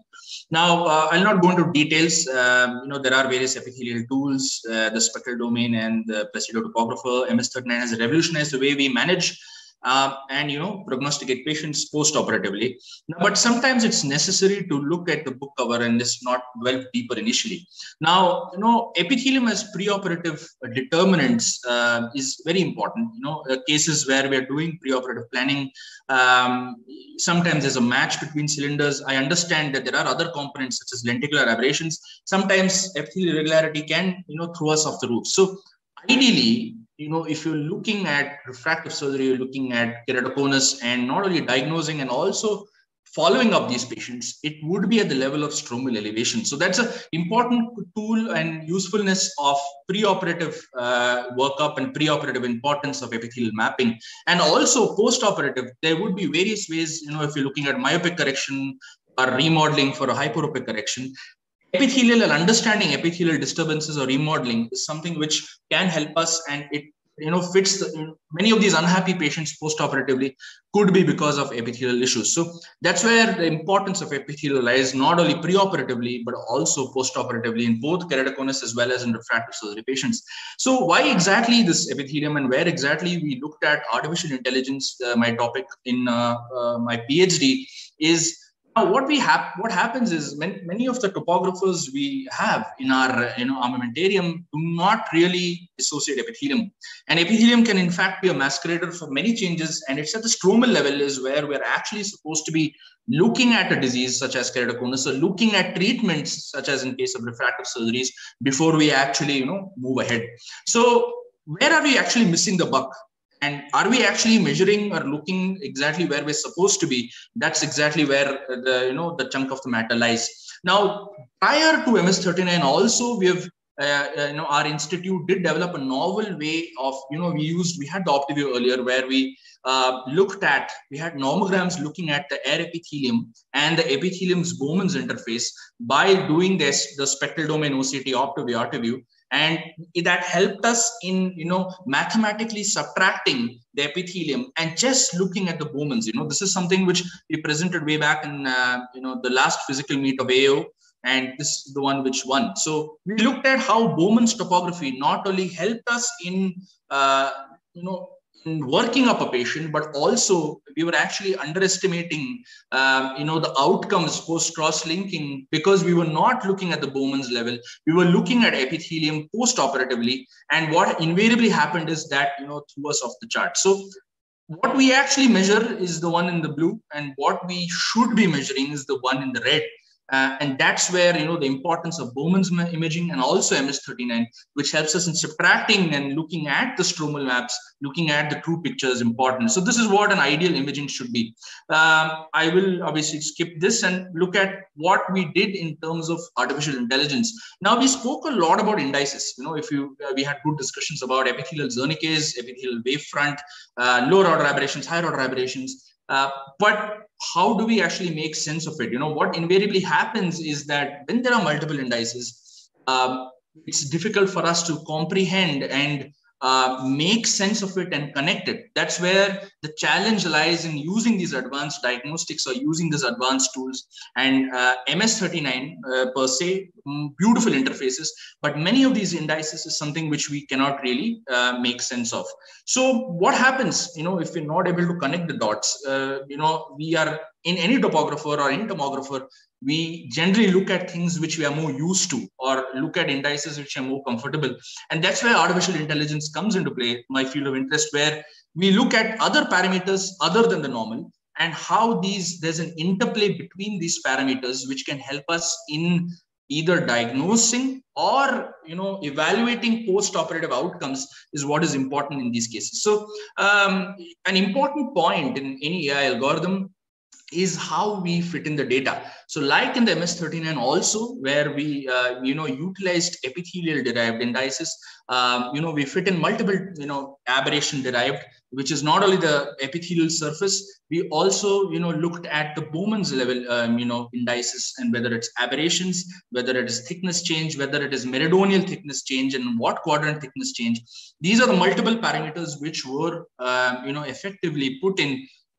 Now, I'll not go into details. There are various epithelial tools, the spectral domain and the Placido topographer. MS39 has revolutionized the way we manage and, prognosticate patients post-operatively. But sometimes it's necessary to look at the book cover and just not delve deeper initially. Now, epithelium as preoperative determinants is very important. Cases where we are doing preoperative planning, sometimes there's a match between cylinders. I understand that there are other components such as lenticular aberrations. Sometimes epithelial irregularity can, throw us off the roof. So ideally, if you're looking at refractive surgery, you're looking at keratoconus and not only diagnosing and also following up these patients, it would be at the level of stromal elevation. So that's an important tool and usefulness of preoperative workup and preoperative importance of epithelial mapping. And also post-operative, there would be various ways, if you're looking at myopic correction or remodeling for a hyperopic correction. Epithelial and understanding epithelial disturbances or remodeling is something which can help us, and it fits many of these unhappy patients post-operatively could be because of epithelial issues. So that's where the importance of epithelial lies, not only preoperatively but also post-operatively in both keratoconus as well as in refractive surgery patients. So why exactly this epithelium, and where exactly we looked at artificial intelligence, my topic in my PhD, is what happens is many of the topographers we have in our armamentarium do not really dissociate epithelium, and epithelium can in fact be a masquerader for many changes, and it's at the stromal level is where we're actually supposed to be looking at a disease such as keratoconus, or looking at treatments such as in case of refractive surgeries before we actually move ahead. So where are we actually missing the buck? And are we actually measuring or looking exactly where we're supposed to be? That's exactly where the chunk of the matter lies. Now, prior to MS-39, also we have our institute did develop a novel way of we had the Optiview earlier, where we we had nomograms looking at the air epithelium and the epithelium's Bowman's interface by doing the spectral domain OCT Optiview. And that helped us in, mathematically subtracting the epithelium and just looking at the Bowman's. This is something which we presented way back in, the last physical meet of AO, and this is the one which won. So we looked at how Bowman's topography not only helped us in, in working up a patient, but also we were actually underestimating, the outcomes post cross-linking, because we were not looking at the Bowman's level. We were looking at epithelium post-operatively, and what invariably happened is that, threw us off the chart. So what we actually measure is the one in the blue, and what we should be measuring is the one in the red. And that's where, the importance of Bowman's imaging and also MS-39, which helps us in subtracting and looking at the stromal maps, looking at the true picture is important. So this is what an ideal imaging should be. I will obviously skip this and look at what we did in terms of artificial intelligence. Now, we spoke a lot about indices. We had good discussions about epithelial Zernicase, epithelial wavefront, lower order aberrations, higher order aberrations. But how do we actually make sense of it? What invariably happens is that when there are multiple indices, it's difficult for us to comprehend and make sense of it and connect it. That's where the challenge lies in using these advanced diagnostics or using these advanced tools. And MS-39 per se, beautiful interfaces, but many of these indices is something which we cannot really make sense of. So what happens, if we're not able to connect the dots, we are in any topographer or in tomographer, we generally look at things which we are more used to, or look at indices which are more comfortable. And that's where artificial intelligence comes into play, my field of interest, where we look at other parameters other than the normal, and how there's an interplay between these parameters which can help us in either diagnosing or evaluating post-operative outcomes is what is important in these cases. So an important point in any AI algorithm is how we fit in the data. So like in the MS-39 also, where we, utilized epithelial derived indices, we fit in multiple, aberration derived, which is not only the epithelial surface, we also, looked at the Bowman's level, indices, and whether it's aberrations, whether it is thickness change, whether it is meridional thickness change, and what quadrant thickness change. These are the multiple parameters which were, effectively put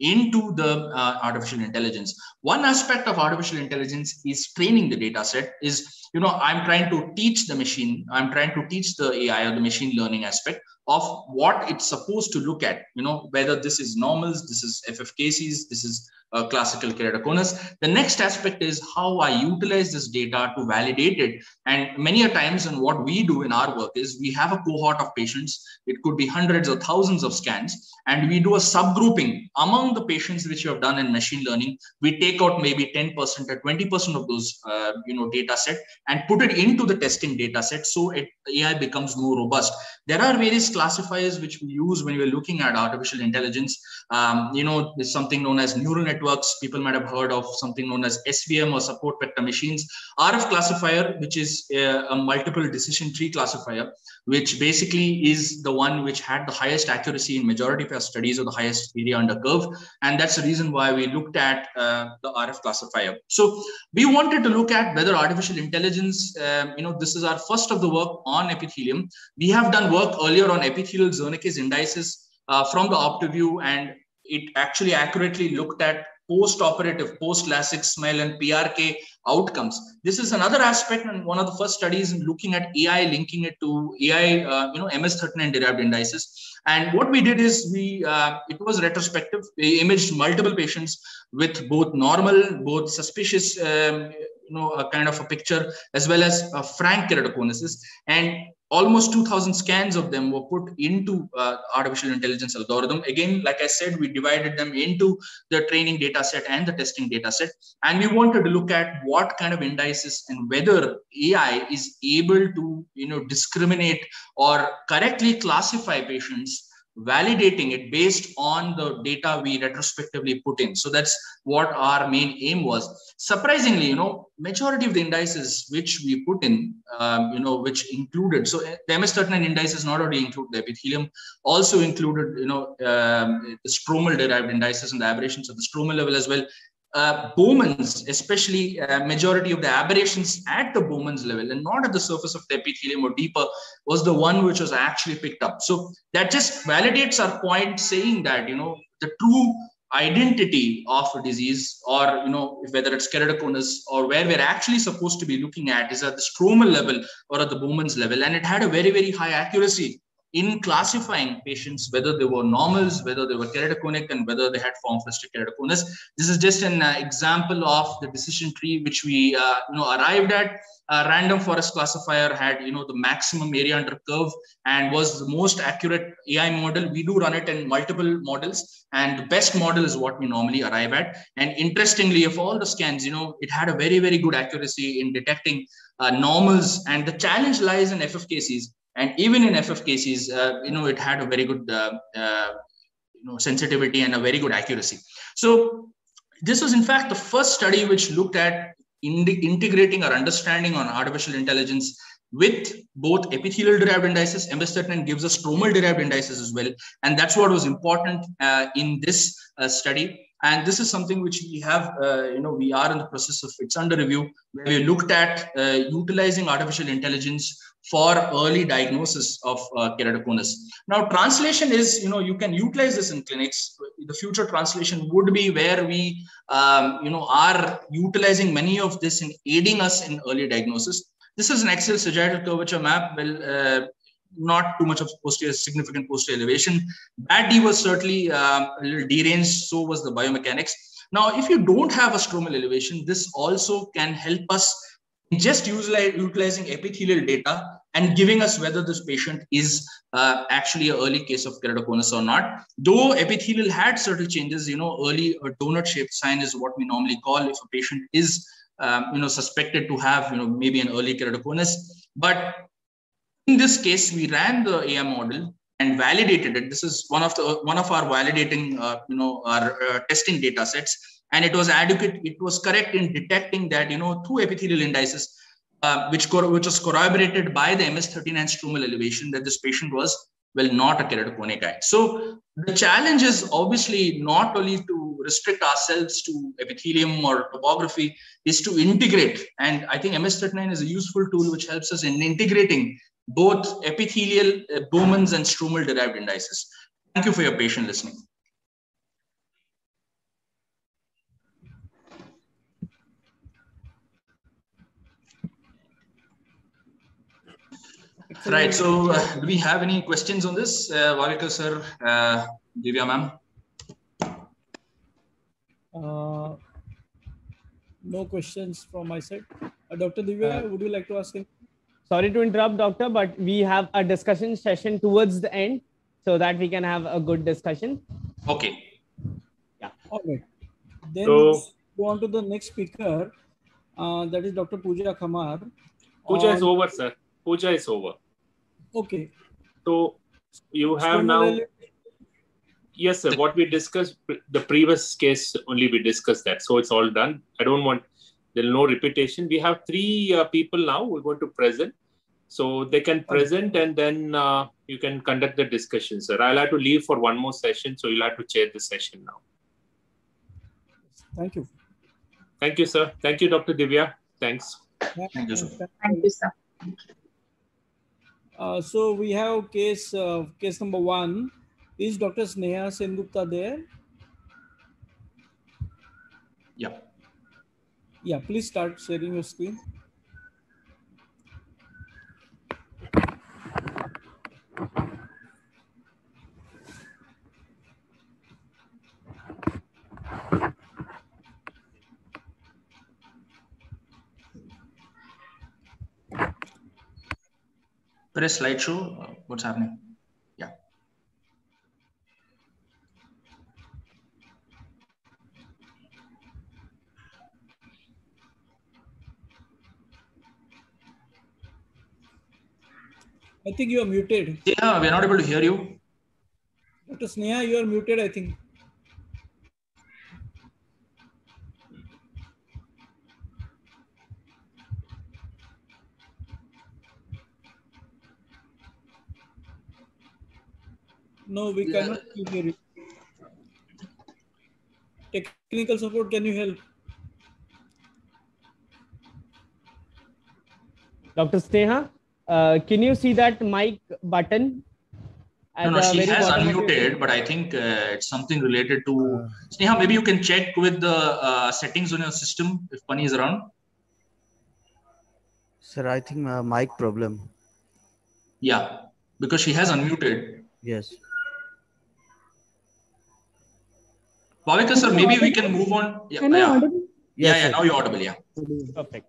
into the artificial intelligence. One aspect of artificial intelligence is training the data set, is I'm trying to teach the machine, I'm trying to teach the AI or the machine learning aspect of what it's supposed to look at, whether this is normals, this is FFKCs, this is classical keratoconus. The next aspect is how I utilize this data to validate it. And many a times, and what we do in our work is we have a cohort of patients. It could be hundreds or thousands of scans, and we do a subgrouping among the patients which you have done in machine learning. We take out maybe 10% or 20% of those, data set and put it into the testing data set, so AI becomes more robust. There are various classifiers which we use when we're looking at artificial intelligence. There's something known as neural networks. People might have heard of something known as SVM or support vector machines. RF classifier, which is a multiple decision tree classifier, which basically is the one which had the highest accuracy in majority of our studies, or the highest area under curve. And that's the reason why we looked at the RF classifier. So we wanted to look at whether artificial intelligence, this is our first of the work on epithelium. We have done work earlier on epithelial Zernike's indices from the OptiView, and it actually accurately looked at post-operative, post-LASIK, SMILE, and PRK outcomes. This is another aspect, and one of the first studies in looking at AI, linking it to AI, MS39 derived indices. And what we did is it was retrospective. We imaged multiple patients with both normal, both suspicious, a kind of a picture, as well as frank keratoconus, and almost 2,000 scans of them were put into artificial intelligence algorithm. Again, like I said, we divided them into the training data set and the testing data set. And we wanted to look at what kind of indices and whether AI is able to, discriminate or correctly classify patients, validating it based on the data we retrospectively put in. So that's what our main aim was. Surprisingly, majority of the indices which we put in, which included, so the MS39 indices not only include the epithelium, also included, the stromal derived indices and the aberrations of the stromal level as well. Bowman's, especially majority of the aberrations at the Bowman's level and not at the surface of the epithelium or deeper, was the one which was actually picked up. So that just validates our point, saying that, the true identity of a disease, or, whether it's keratoconus or where we're actually supposed to be looking at, is at the stromal level or at the Bowman's level. And it had a very, very high accuracy in classifying patients, whether they were normals, whether they were keratoconic, and whether they had form fistula keratoconus. This is just an example of the decision tree which we arrived at. Random forest classifier had the maximum area under curve and was the most accurate AI model. We do run it in multiple models, and the best model is what we normally arrive at. And interestingly, of all the scans, it had a very, very good accuracy in detecting normals. And the challenge lies in FFKCs. And even in FFKCs, it had a very good sensitivity and a very good accuracy. So this was in fact the first study which looked at integrating our understanding on artificial intelligence with both epithelial derived indices. MS39 gives us stromal derived indices as well. And that's what was important in this study. And this is something which we have, we are in the process of, it's under review, where we looked at utilizing artificial intelligence for early diagnosis of keratoconus. Now, translation is, you can utilize this in clinics. The future translation would be where we, are utilizing many of this in aiding us in early diagnosis. This is an axial sagittal curvature map. Well, not too much of significant posterior elevation. BAD-D was certainly a little deranged, so was the biomechanics. Now, if you don't have a stromal elevation, this also can help us just utilizing epithelial data and giving us whether this patient is actually an early case of keratoconus or not. Though epithelial had certain changes, early donut-shaped sign is what we normally call if a patient is, suspected to have, maybe an early keratoconus. But in this case, we ran the AI model and validated it. This is one of our validating, our testing data sets. And it was adequate. It was correct in detecting that, through epithelial indices, which was corroborated by the MS39 stromal elevation, that this patient was, well, not a keratoconic eye. So the challenge is obviously not only to restrict ourselves to epithelium or topography, is to integrate. And I think MS39 is a useful tool which helps us in integrating both epithelial, Bowman's, and stromal derived indices. Thank you for your patient listening. Right. So, do we have any questions on this? Vavika sir, Divya ma'am? No questions from my side. Dr. Divya, would you like to ask anything? Sorry to interrupt, doctor, but we have a discussion session towards the end so that we can have a good discussion. Okay. Yeah. All right. Then So, go on to the next speaker. That is Dr. Pooja Khamar. Puja is over, sir. Puja is over. Okay. So you have now. Yes, sir. What we discussed, the previous case only we discussed that. So it's all done. I don't want, there's no repetition. We have 3 people now. We're going to present. So they can present and then you can conduct the discussion, sir. I'll have to leave for one more session. So you'll have to chair the session now. Thank you. Thank you, sir. Thank you, Dr. Divya. Thanks. Thank you, sir. Thank you, sir. So we have case number 1. Is Dr. Sneha Sengupta there? Yeah. Yeah, please start sharing your screen. Press slideshow. What's happening? Yeah. I think you are muted. Yeah, we're not able to hear you. Dr. Sneha, you are muted, I think. No, we cannot hear you. Technical support, can you help? Dr. Sneha, can you see that mic button? No, she has unmuted, but I think it's something related to... Sneha, maybe you can check with the settings on your system if Pani is around. Sir, I think mic problem. Yeah, because she has unmuted. Yes. Bhavika sir, maybe we can move on. Yeah, Am I audible? Yeah, now you're audible, yeah. Perfect.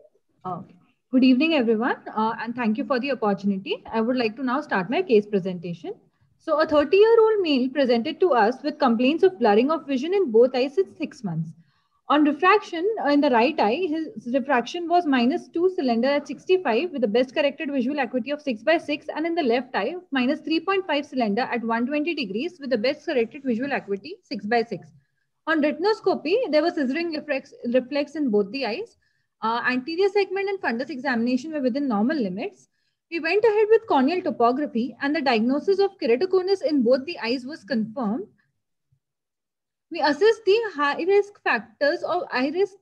Good evening, everyone, and thank you for the opportunity. I would like to now start my case presentation. So a 30-year-old male presented to us with complaints of blurring of vision in both eyes since 6 months. On refraction in the right eye, his refraction was -2 cylinder at 65 with the best corrected visual acuity of 6/6, and in the left eye, -3.5 cylinder at 120 degrees with the best corrected visual acuity 6/6. On retinoscopy, there was scissoring reflex in both the eyes. Anterior segment and fundus examination were within normal limits. We went ahead with corneal topography, and the diagnosis of keratoconus in both the eyes was confirmed. We assessed the high-risk factors or high-risk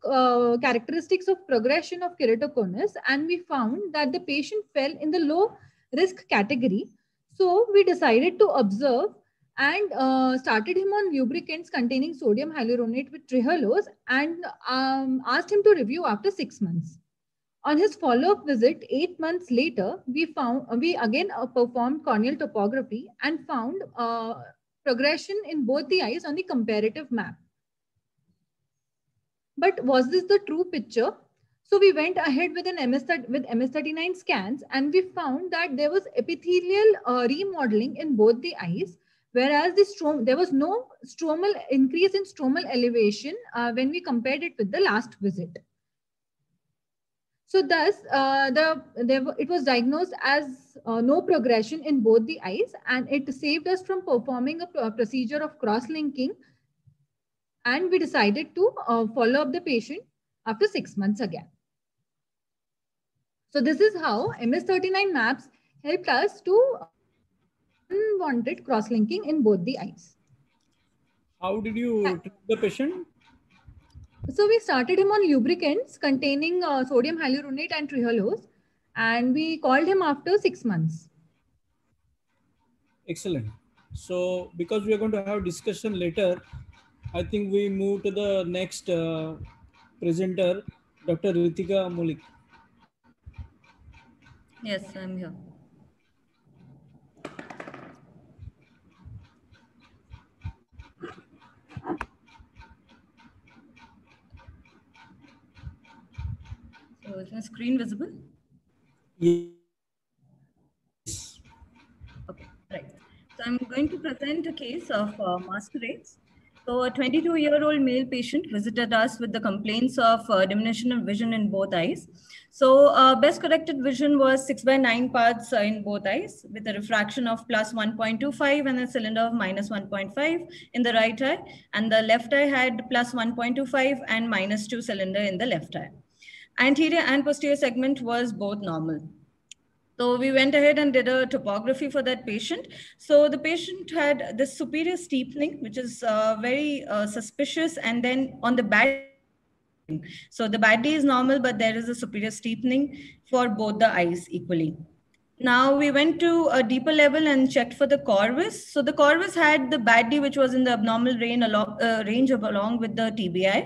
characteristics of progression of keratoconus, and we found that the patient fell in the low-risk category. So we decided to observe and started him on lubricants containing sodium hyaluronate with trehalose, and asked him to review after 6 months. On his follow-up visit, 8 months later, we again performed corneal topography and found progression in both the eyes on the comparative map. But was this the true picture? So we went ahead with MS-39 scans, and we found that there was epithelial remodeling in both the eyes, whereas there was no increase in stromal elevation when we compared it with the last visit. So thus, it was diagnosed as no progression in both the eyes, and it saved us from performing a procedure of cross-linking, and we decided to follow up the patient after 6 months again. So this is how MS-39 maps helped us to unwanted cross-linking in both the eyes. How did you treat the patient? So we started him on lubricants containing sodium hyaluronate and trehalose, and we called him after 6 months. Excellent. So because we are going to have discussion later, I think we move to the next presenter, Dr. Ritika Maulik. Yes, I'm here. my screen visible? Yes. Okay, right. So I'm going to present a case of masquerades. So a 22-year-old male patient visited us with the complaints of diminution of vision in both eyes. So best corrected vision was 6/9 parts in both eyes with a refraction of plus 1.25 and a cylinder of minus 1.5 in the right eye. And the left eye had plus 1.25 and minus 2 cylinder in the left eye. Anterior and posterior segment was both normal. So we went ahead and did a topography for that patient. So the patient had this superior steepening, which is very suspicious. And then on the bad, so the bad D is normal, but there is a superior steepening for both the eyes equally. Now we went to a deeper level and checked for the corvus. So the corvus had the bad D, which was in the abnormal range along with the TBI.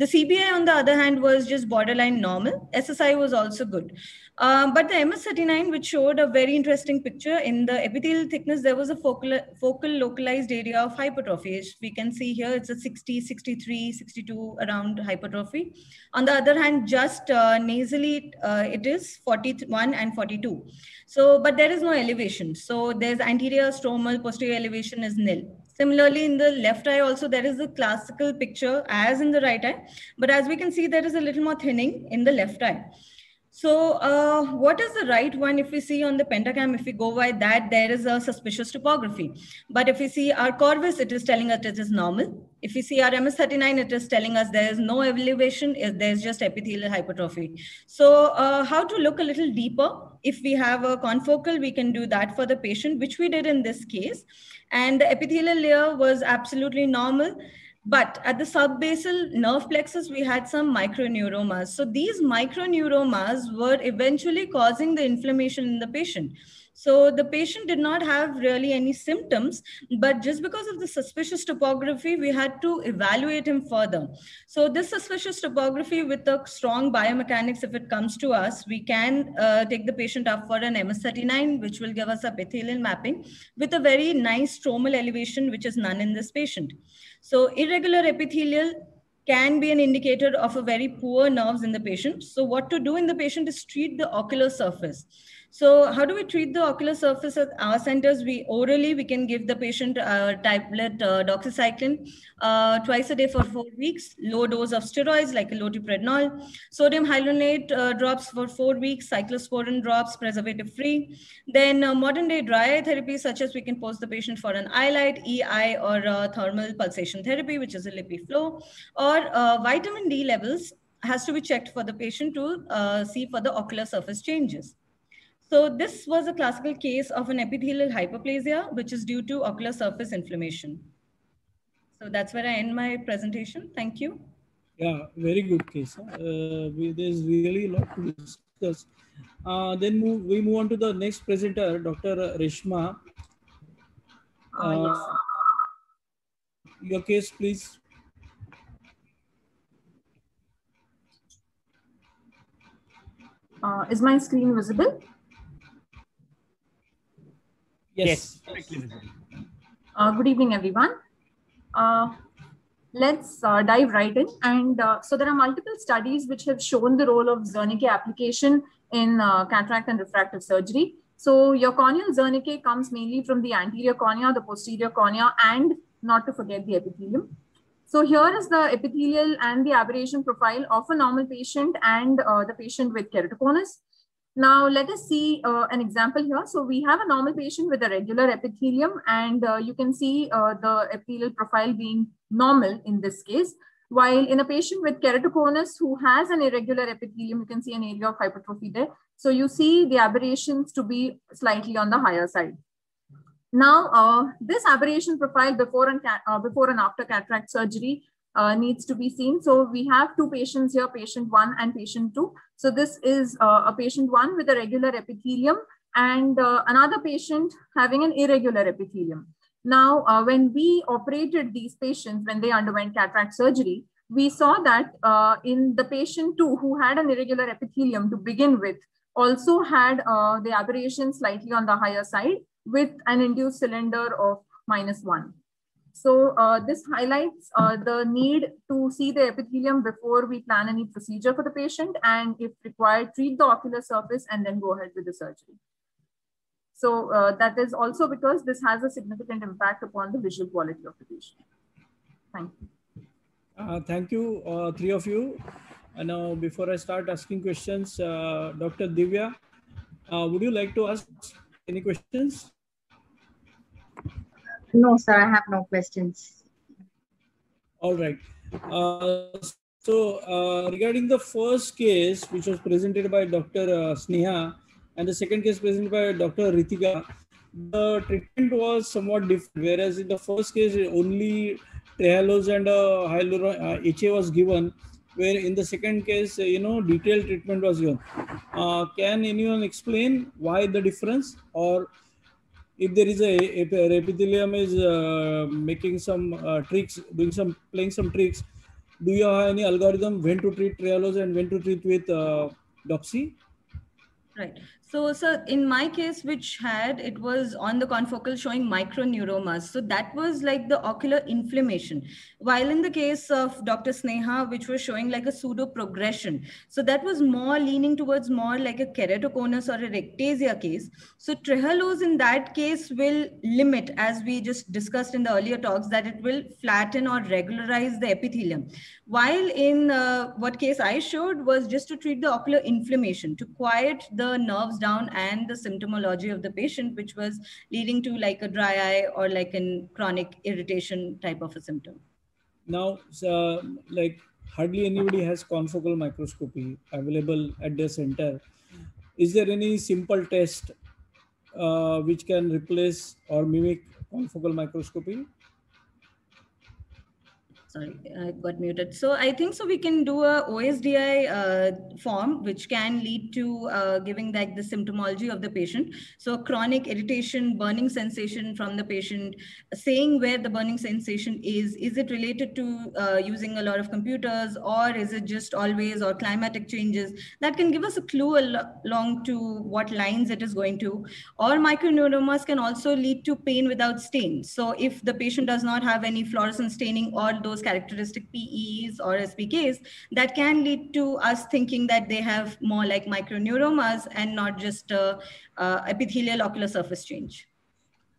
The CBI, on the other hand, was just borderline normal. SSI was also good. But the MS39, which showed a very interesting picture in the epithelial thickness, there was a focal localized area of hypertrophy. As we can see here, it's a 60, 63, 62 around hypertrophy. On the other hand, just nasally, it is 41 and 42. So, but there is no elevation. So there's anterior stromal, posterior elevation is nil. Similarly, in the left eye also, there is a classical picture as in the right eye. But as we can see, there is a little more thinning in the left eye. So what is the right one? If we see on the pentacam, if we go by that, there is a suspicious topography. But if we see our corvus, it is telling us it is normal. If we see our MS39, it is telling us there is no elevation, there's just epithelial hypertrophy. So how to look a little deeper? If we have a confocal, we can do that for the patient, which we did in this case. And the epithelial layer was absolutely normal. But at the subbasal nerve plexus, we had some microneuromas. So these microneuromas were eventually causing the inflammation in the patient. So the patient did not have really any symptoms, but just because of the suspicious topography, we had to evaluate him further. So this suspicious topography with the strong biomechanics, if it comes to us, we can take the patient up for an MS39, which will give us a epithelial mapping with a very nice stromal elevation, which is none in this patient. So irregular epithelial can be an indicator of a very poor nerves in the patient. So what to do in the patient is treat the ocular surface. So how do we treat the ocular surface at our centers? We can give the patient a tablet doxycycline twice a day for 4 weeks, low dose of steroids like loteprednol, sodium hyaluronate drops for 4 weeks, cyclosporin drops, preservative free. Then modern day dry eye therapy, such as we can post the patient for an iLight, EI, or thermal pulsation therapy, which is a LipiFlow, or vitamin D levels has to be checked for the patient to see for the ocular surface changes. So this was a classical case of an epithelial hyperplasia, which is due to ocular surface inflammation. So that's where I end my presentation. Thank you. Yeah, very good case. There's really a lot to discuss. Then we move on to the next presenter, Dr. Reshma. Yes. Your case, please. Is my screen visible? Yes. Good evening, everyone. Let's dive right in. And so there are multiple studies which have shown the role of Zernicke application in cataract and refractive surgery. So your corneal Zernicke comes mainly from the anterior cornea, the posterior cornea, and not to forget the epithelium. So here is the epithelial and the aberration profile of a normal patient and the patient with keratoconus. Now let us see an example here. So we have a normal patient with a regular epithelium, and you can see the epithelial profile being normal in this case. While in a patient with keratoconus who has an irregular epithelium, you can see an area of hypertrophy there. So you see the aberrations to be slightly on the higher side. Now, this aberration profile before and after cataract surgery needs to be seen. So we have two patients here, patient 1 and patient 2. So this is a patient 1 with a regular epithelium and another patient having an irregular epithelium. Now, when we operated these patients, when they underwent cataract surgery, we saw that in the patient 2 who had an irregular epithelium to begin with, also had the aberration slightly on the higher side with an induced cylinder of -1. So this highlights the need to see the epithelium before we plan any procedure for the patient, and if required, treat the ocular surface and then go ahead with the surgery. So that is also because this has a significant impact upon the visual quality of the patient. Thank you. Thank you, three of you. And now, before I start asking questions, Dr. Divya, would you like to ask any questions? No, sir, I have no questions. All right. Regarding the first case, which was presented by Dr. Sneha, and the second case presented by Dr. Ritika, the treatment was somewhat different. Whereas in the first case, only trehalose and HA was given, where in the second case, detailed treatment was given. Can anyone explain why the difference, or if there is epithelium is making some tricks, playing some tricks, do you have any algorithm when to treat trehalose and when to treat with doxy? Right. So, sir, in my case, it was on the confocal showing microneuromas. So that was like the ocular inflammation. While in the case of Dr. Sneha, which was showing like a pseudo progression. So that was more leaning towards more like a keratoconus or a rickettsia case. So trehalose in that case will limit, as we just discussed in the earlier talks, that it will flatten or regularize the epithelium. While in what case I showed was just to treat the ocular inflammation, to quiet the nerves down and the symptomology of the patient, which was leading to like a dry eye or like a chronic irritation type of a symptom. Now, like hardly anybody has confocal microscopy available at their center. Is there any simple test which can replace or mimic confocal microscopy? Sorry, I got muted. So I think so we can do a OSDI form, which can lead to giving like the symptomology of the patient. So chronic irritation, burning sensation from the patient, saying where the burning sensation is it related to using a lot of computers, or is it just always, or climatic changes? That can give us a clue along to what lines it is going to. Or microneuromas can also lead to pain without stain. So if the patient does not have any fluorescent staining or those characteristic PEs or SPKs, that can lead to us thinking that they have more like microneuromas and not just epithelial ocular surface change.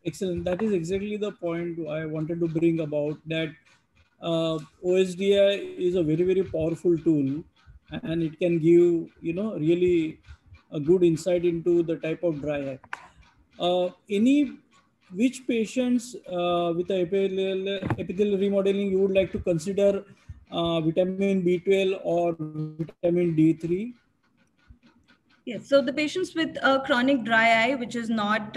Excellent. That is exactly the point I wanted to bring about, that OSDI is a very, very powerful tool, and it can give, really a good insight into the type of dry eye. Which patients with epithelial remodeling you would like to consider vitamin B12 or vitamin D3? Yes, so the patients with chronic dry eye, which is not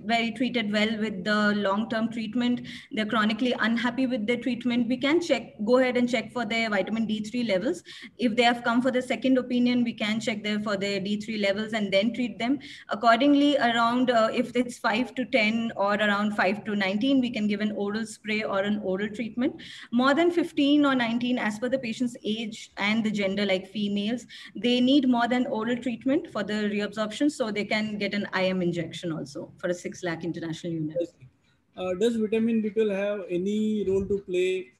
very treated well with the long-term treatment, they're chronically unhappy with their treatment, we can go ahead and check for their vitamin D3 levels. If they have come for the second opinion, we can check there for their D3 levels and then treat them. Accordingly, around if it's 5 to 10 or around 5 to 19, we can give an oral spray or an oral treatment. More than 15 or 19, as per the patient's age and the gender, like females, they need more than oral treatment for the reabsorption, so they can get an IM injection also for a 6 lakh international unit. Does vitamin B12 have any role to play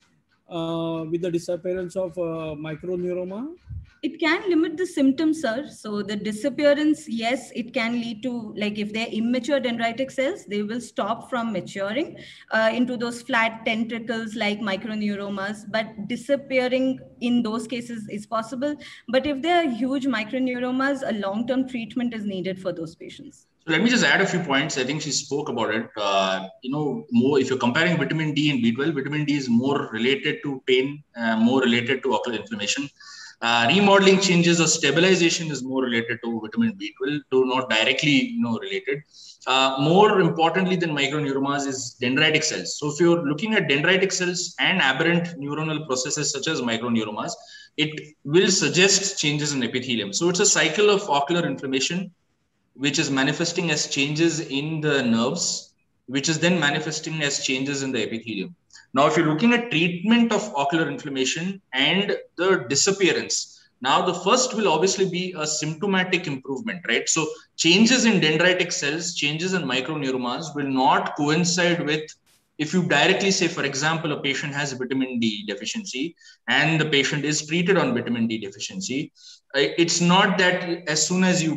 with the disappearance of microneuroma? It can limit the symptoms, sir. So the disappearance, yes, it can lead to, like if they're immature dendritic cells, they will stop from maturing into those flat tentacles like microneuromas, but disappearing in those cases is possible. But if they are huge microneuromas, a long-term treatment is needed for those patients. So let me just add a few points. I think she spoke about it. More if you're comparing vitamin D and B12, vitamin D is more related to pain, more related to ocular inflammation. Remodeling changes or stabilization is more related to vitamin B12, though not directly related. More importantly than microneuromas is dendritic cells. So if you're looking at dendritic cells and aberrant neuronal processes such as microneuromas, it will suggest changes in epithelium. So it's a cycle of ocular inflammation, which is manifesting as changes in the nerves, which is then manifesting as changes in the epithelium. Now, if you're looking at treatment of ocular inflammation and the disappearance, now the first will obviously be a symptomatic improvement, right? So changes in dendritic cells, changes in microneuromas will not coincide with if you directly say, for example, a patient has vitamin D deficiency and the patient is treated on vitamin D deficiency, it's not that as soon as you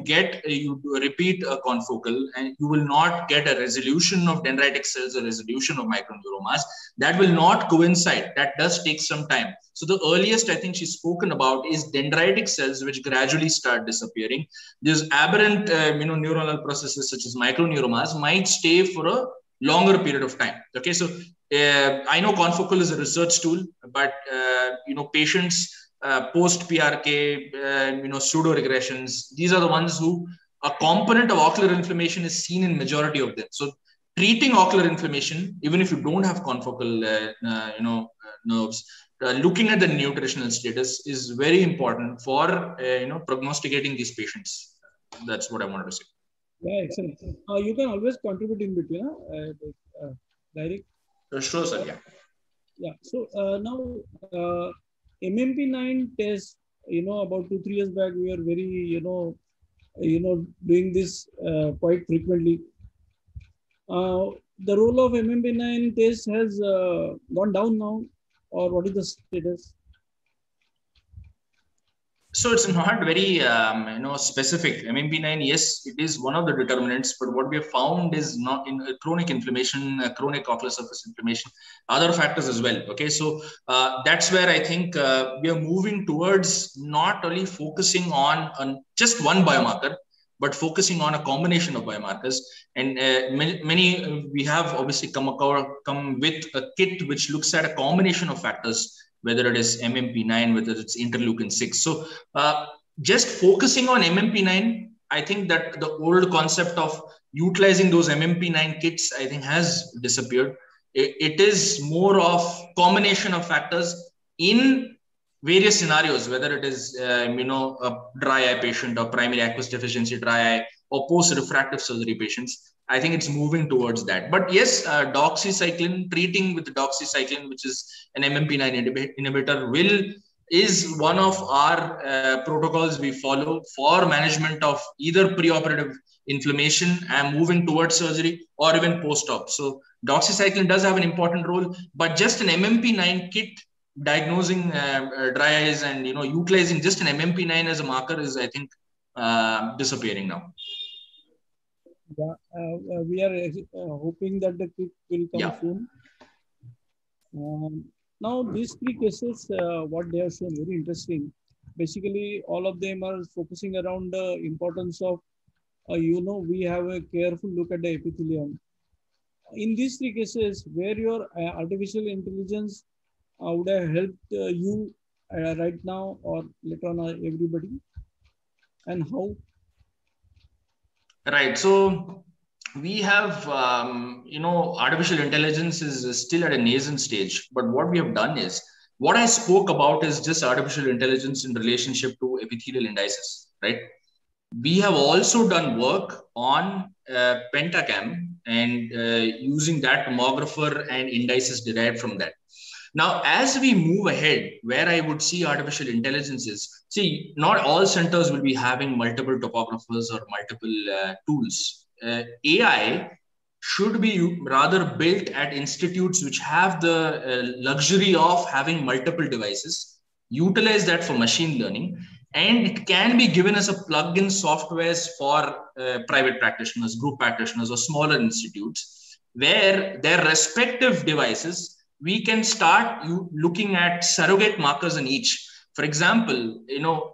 repeat a confocal and you will not get a resolution of dendritic cells or resolution of microneuromas. That will not coincide. That does take some time. So the earliest I think she's spoken about is dendritic cells, which gradually start disappearing. These aberrant neuronal processes such as microneuromas might stay for a longer period of time. Okay, so I know confocal is a research tool, but patients post PRK, pseudo regressions, these are the ones who a component of ocular inflammation is seen in majority of them. So treating ocular inflammation, even if you don't have confocal nerves, looking at the nutritional status is very important for prognosticating these patients. That's what I wanted to say. Yeah, excellent. You can always contribute in between, Direct. Sure, sir. Yeah. Yeah. So now MMP9 test, about 2-3 years back, we were very, doing this quite frequently. The role of MMP9 test has gone down now, or what is the status? So it's not very specific. MMP9, yes, it is one of the determinants, but what we have found is not in chronic inflammation, chronic ocular surface inflammation, other factors as well. Okay, so that's where I think we are moving towards not only focusing on just one biomarker, but focusing on a combination of biomarkers. And many we have obviously come with a kit which looks at a combination of factors, whether it is MMP9, whether it's interleukin 6. So just focusing on MMP9, I think that the old concept of utilizing those MMP9 kits, I think, has disappeared. It is more of combination of factors in various scenarios, whether it is a dry eye patient or primary aqueous deficiency dry eye or post-refractive surgery patients. I think it's moving towards that. But yes, doxycycline, treating with doxycycline, which is an MMP9 inhibitor, is one of our protocols we follow for management of either preoperative inflammation and moving towards surgery or even post-op. So doxycycline does have an important role, but just an MMP9 kit diagnosing dry eyes and utilizing just an MMP9 as a marker is, I think, disappearing now. Yeah, we are hoping that the kit will come soon. Now, these 3 cases, what they have shown, very interesting. Basically, all of them are focusing around the importance of, we have a careful look at the epithelium. In these 3 cases, where your artificial intelligence would have helped you right now or later on everybody, and how? Right. So we have, artificial intelligence is still at a nascent stage. But what we have done is, what I spoke about is just artificial intelligence in relationship to epithelial indices, right? We have also done work on Pentacam and using that tomographer and indices derived from that. Now, as we move ahead, where I would see artificial intelligence is, not all centers will be having multiple topographers or multiple tools. AI should be rather built at institutes which have the luxury of having multiple devices, utilize that for machine learning, and it can be given as a plug-in softwares for private practitioners, group practitioners, or smaller institutes, where their respective devices, we can start looking at surrogate markers in each. For example,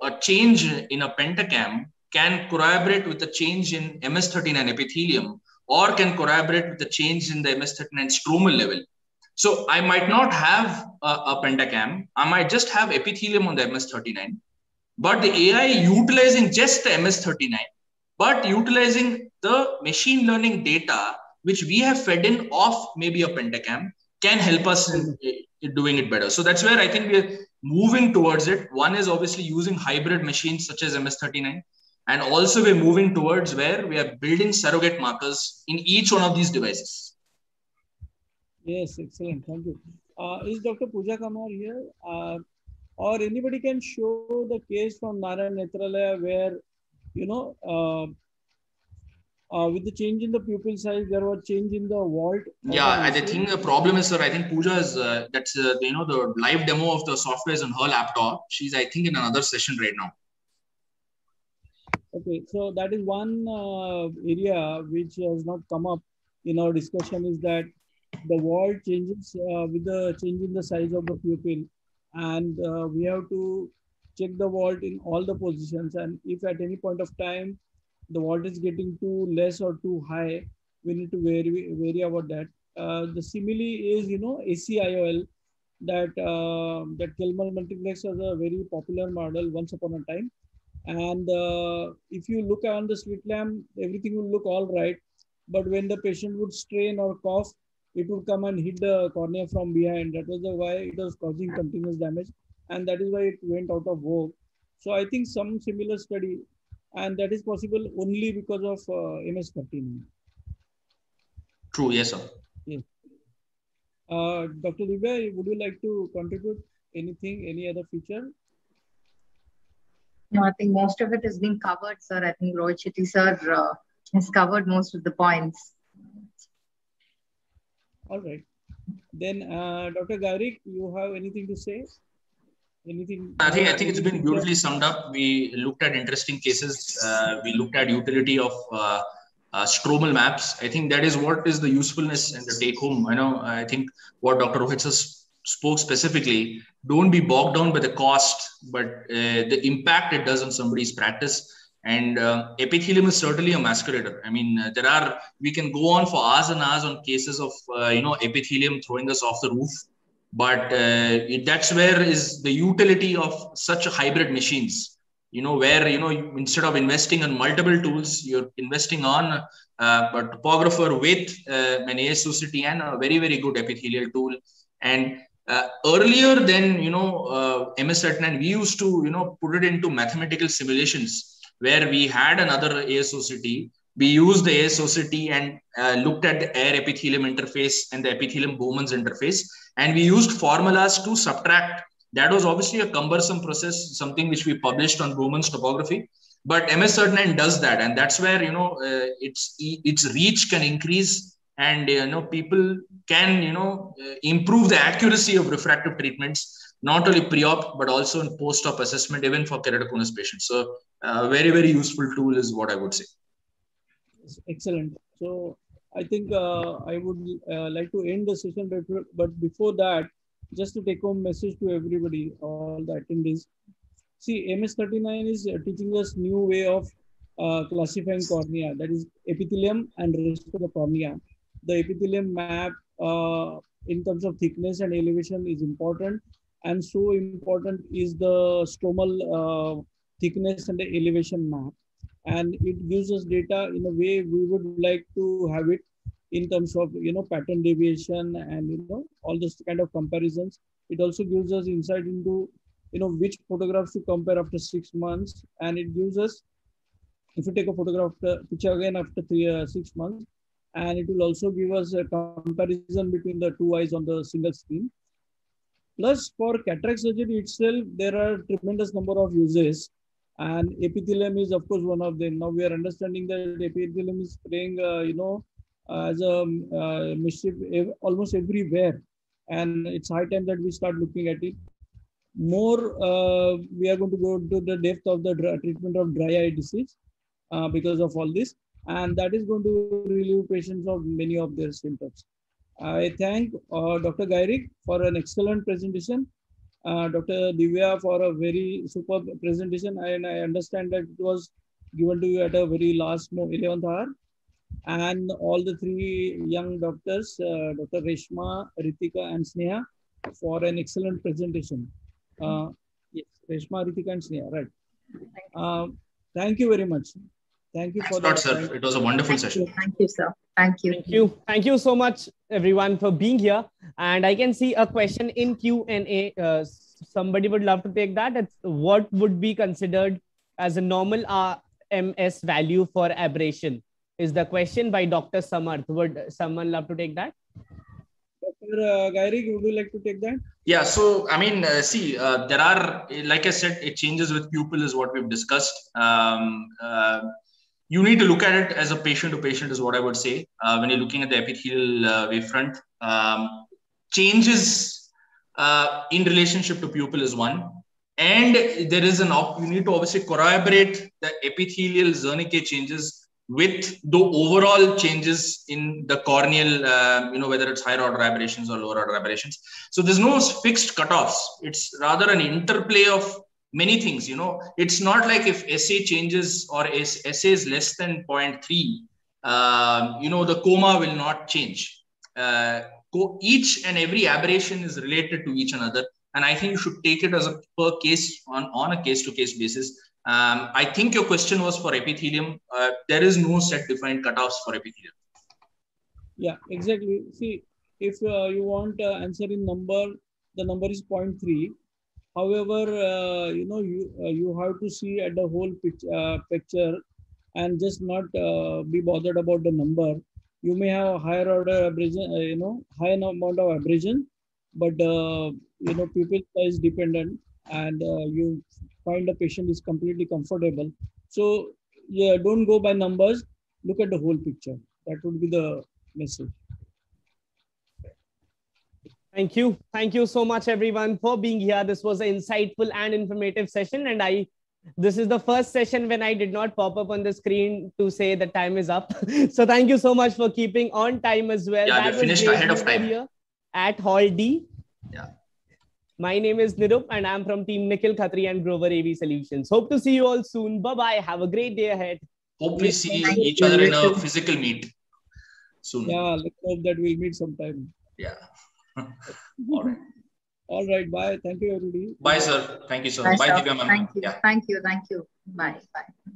a change in a Pentacam can corroborate with a change in MS39 epithelium, or can corroborate with the change in the MS39 stromal level. So I might not have a Pentacam, I might just have epithelium on the MS39, but the AI utilizing just the MS39, but utilizing the machine learning data, which we have fed in off maybe a Pentacam, can help us in doing it better. So that's where I think we're moving towards it. One is obviously using hybrid machines such as MS39. And also we're moving towards where we are building surrogate markers in each one of these devices. Yes, excellent. Thank you. Is Dr. Pooja Kamar here? Or anybody can show the case from Narayan Netralaya where, with the change in the pupil size, there was change in the vault. Yeah, I think the problem is, sir, I think Pooja is, that's, the live demo of the software is on her laptop. She's, I think, in another session right now. Okay, so that is one area which has not come up in our discussion, is that the vault changes with the change in the size of the pupil. And we have to check the vault in all the positions. And if at any point of time, the vault is getting too less or too high, we need to vary about that. The simile is, ACIOL, that Kelman multiplex was a very popular model once upon a time. And if you look on the slit lamp, everything will look all right. But when the patient would strain or cough, it would come and hit the cornea from behind. That was why it was causing continuous damage. And that is why it went out of vogue. So I think some similar study, and that is possible only because of MS-39. True, yes, sir. Yes. Dr. Divya, would you like to contribute anything, any other feature? No, I think most of it has been covered, sir. I think Rohit Shetty, sir, has covered most of the points. All right. Then, Dr. Gairik, you have anything to say? Anything? I think it's been beautifully summed up. We looked at interesting cases. We looked at utility of stromal maps. I think that is what is the usefulness and the take home. I think what Dr. Rohit spoke specifically, don't be bogged down by the cost, but the impact it does on somebody's practice. And epithelium is certainly a masquerader. I mean, we can go on for hours and hours on cases of, epithelium throwing us off the roof. But that's where is the utility of such hybrid machines, where, instead of investing on multiple tools, you're investing on a topographer with an ASOCT and a very, very good epithelial tool. And earlier than, MS-39, we used to, put it into mathematical simulations where we had another ASOCT. We used the ASOCT and looked at the air epithelium interface and the epithelium Bowman's interface. And we used formulas to subtract. That was obviously a cumbersome process, something which we published on Bowman's topography. But MS-39 does that. And that's where, its reach can increase, and, people can, improve the accuracy of refractive treatments, not only pre-op, but also in post-op assessment, even for keratoconus patients. So very, very useful tool is what I would say. Excellent. So I think I would like to end the session, but before that, just to take home message to everybody, all the attendees. See, MS-39 is teaching us new way of classifying cornea, that is epithelium and rest of the cornea. The epithelium map in terms of thickness and elevation is important, and so important is the stromal thickness and the elevation map. And it gives us data in a way we would like to have it in terms of, pattern deviation and, all those kind of comparisons. It also gives us insight into, which photographs to compare after 6 months. And it gives us, if you take a photograph picture again after 6 months, and it will also give us a comparison between the two eyes on the single screen. Plus, for cataract surgery itself, there are tremendous number of uses. And epithelium is, of course, one of them. Now we are understanding that epithelium is playing, as a mischief almost everywhere. And it's high time that we start looking at it. More, we are going to go to the depth of the treatment of dry eye disease because of all this. And that is going to relieve patients of many of their symptoms. I thank Dr. Gairik for an excellent presentation. Dr. Divya for a very superb presentation, and I understand that it was given to you at a very last 11th hour. And all the three young doctors, Dr. Reshma, Ritika, and Sneha, for an excellent presentation. Yes, Reshma, Ritika, and Sneha, right. Thank you very much. Thank you for that. Sir. It was a wonderful session. Thank you, sir. Thank you. Thank you. Thank you so much, everyone, for being here. And I can see a question in Q&A. Somebody would love to take that. It's what would be considered as a normal RMS value for aberration? Is the question by Dr. Samarth. Would someone love to take that? Dr. Gairik, would you like to take that? Yeah, so I mean, there are, like I said, it changes with pupil is what we've discussed. you need to look at it as a patient to patient is what I would say. When you're looking at the epithelial wavefront, changes in relationship to pupil is one. And there is you need to obviously corroborate the epithelial Zernike changes with the overall changes in the corneal, whether it's higher order aberrations or lower order aberrations. So there's no fixed cutoffs. It's rather an interplay of many things. It's not like if SA changes or SA is less than 0.3, the coma will not change. Each and every aberration is related to each another. And I think you should take it as a per case on a case-to-case basis. I think your question was for epithelium. There is no set defined cutoffs for epithelium. Yeah, exactly. See, if you want answer in number, the number is 0.3. However, you have to see at the whole picture and just not be bothered about the number. You may have higher order abrasion, high amount of abrasion, but pupil size dependent, and you find the patient is completely comfortable. So yeah, don't go by numbers, look at the whole picture. That would be the message. Thank you. Thank you so much, everyone, for being here. This was an insightful and informative session. And this is the first session when I did not pop up on the screen to say the time is up. So thank you so much for keeping on time as well. Yeah, we finished ahead of time. Here at Hall D. Yeah. My name is Nirup and I'm from Team Nikhil Khatri and Grover AV Solutions. Hope to see you all soon. Bye-bye. Have a great day ahead. Hope we see each other in a physical meet soon. Yeah, let's hope that we'll meet sometime. Yeah. All right. All right. Bye. Thank you, everybody. Bye, sir. Thank you, sir. Bye, Bye, sir. Divya, ma'am. Thank you. Yeah. Thank you. Bye. Bye.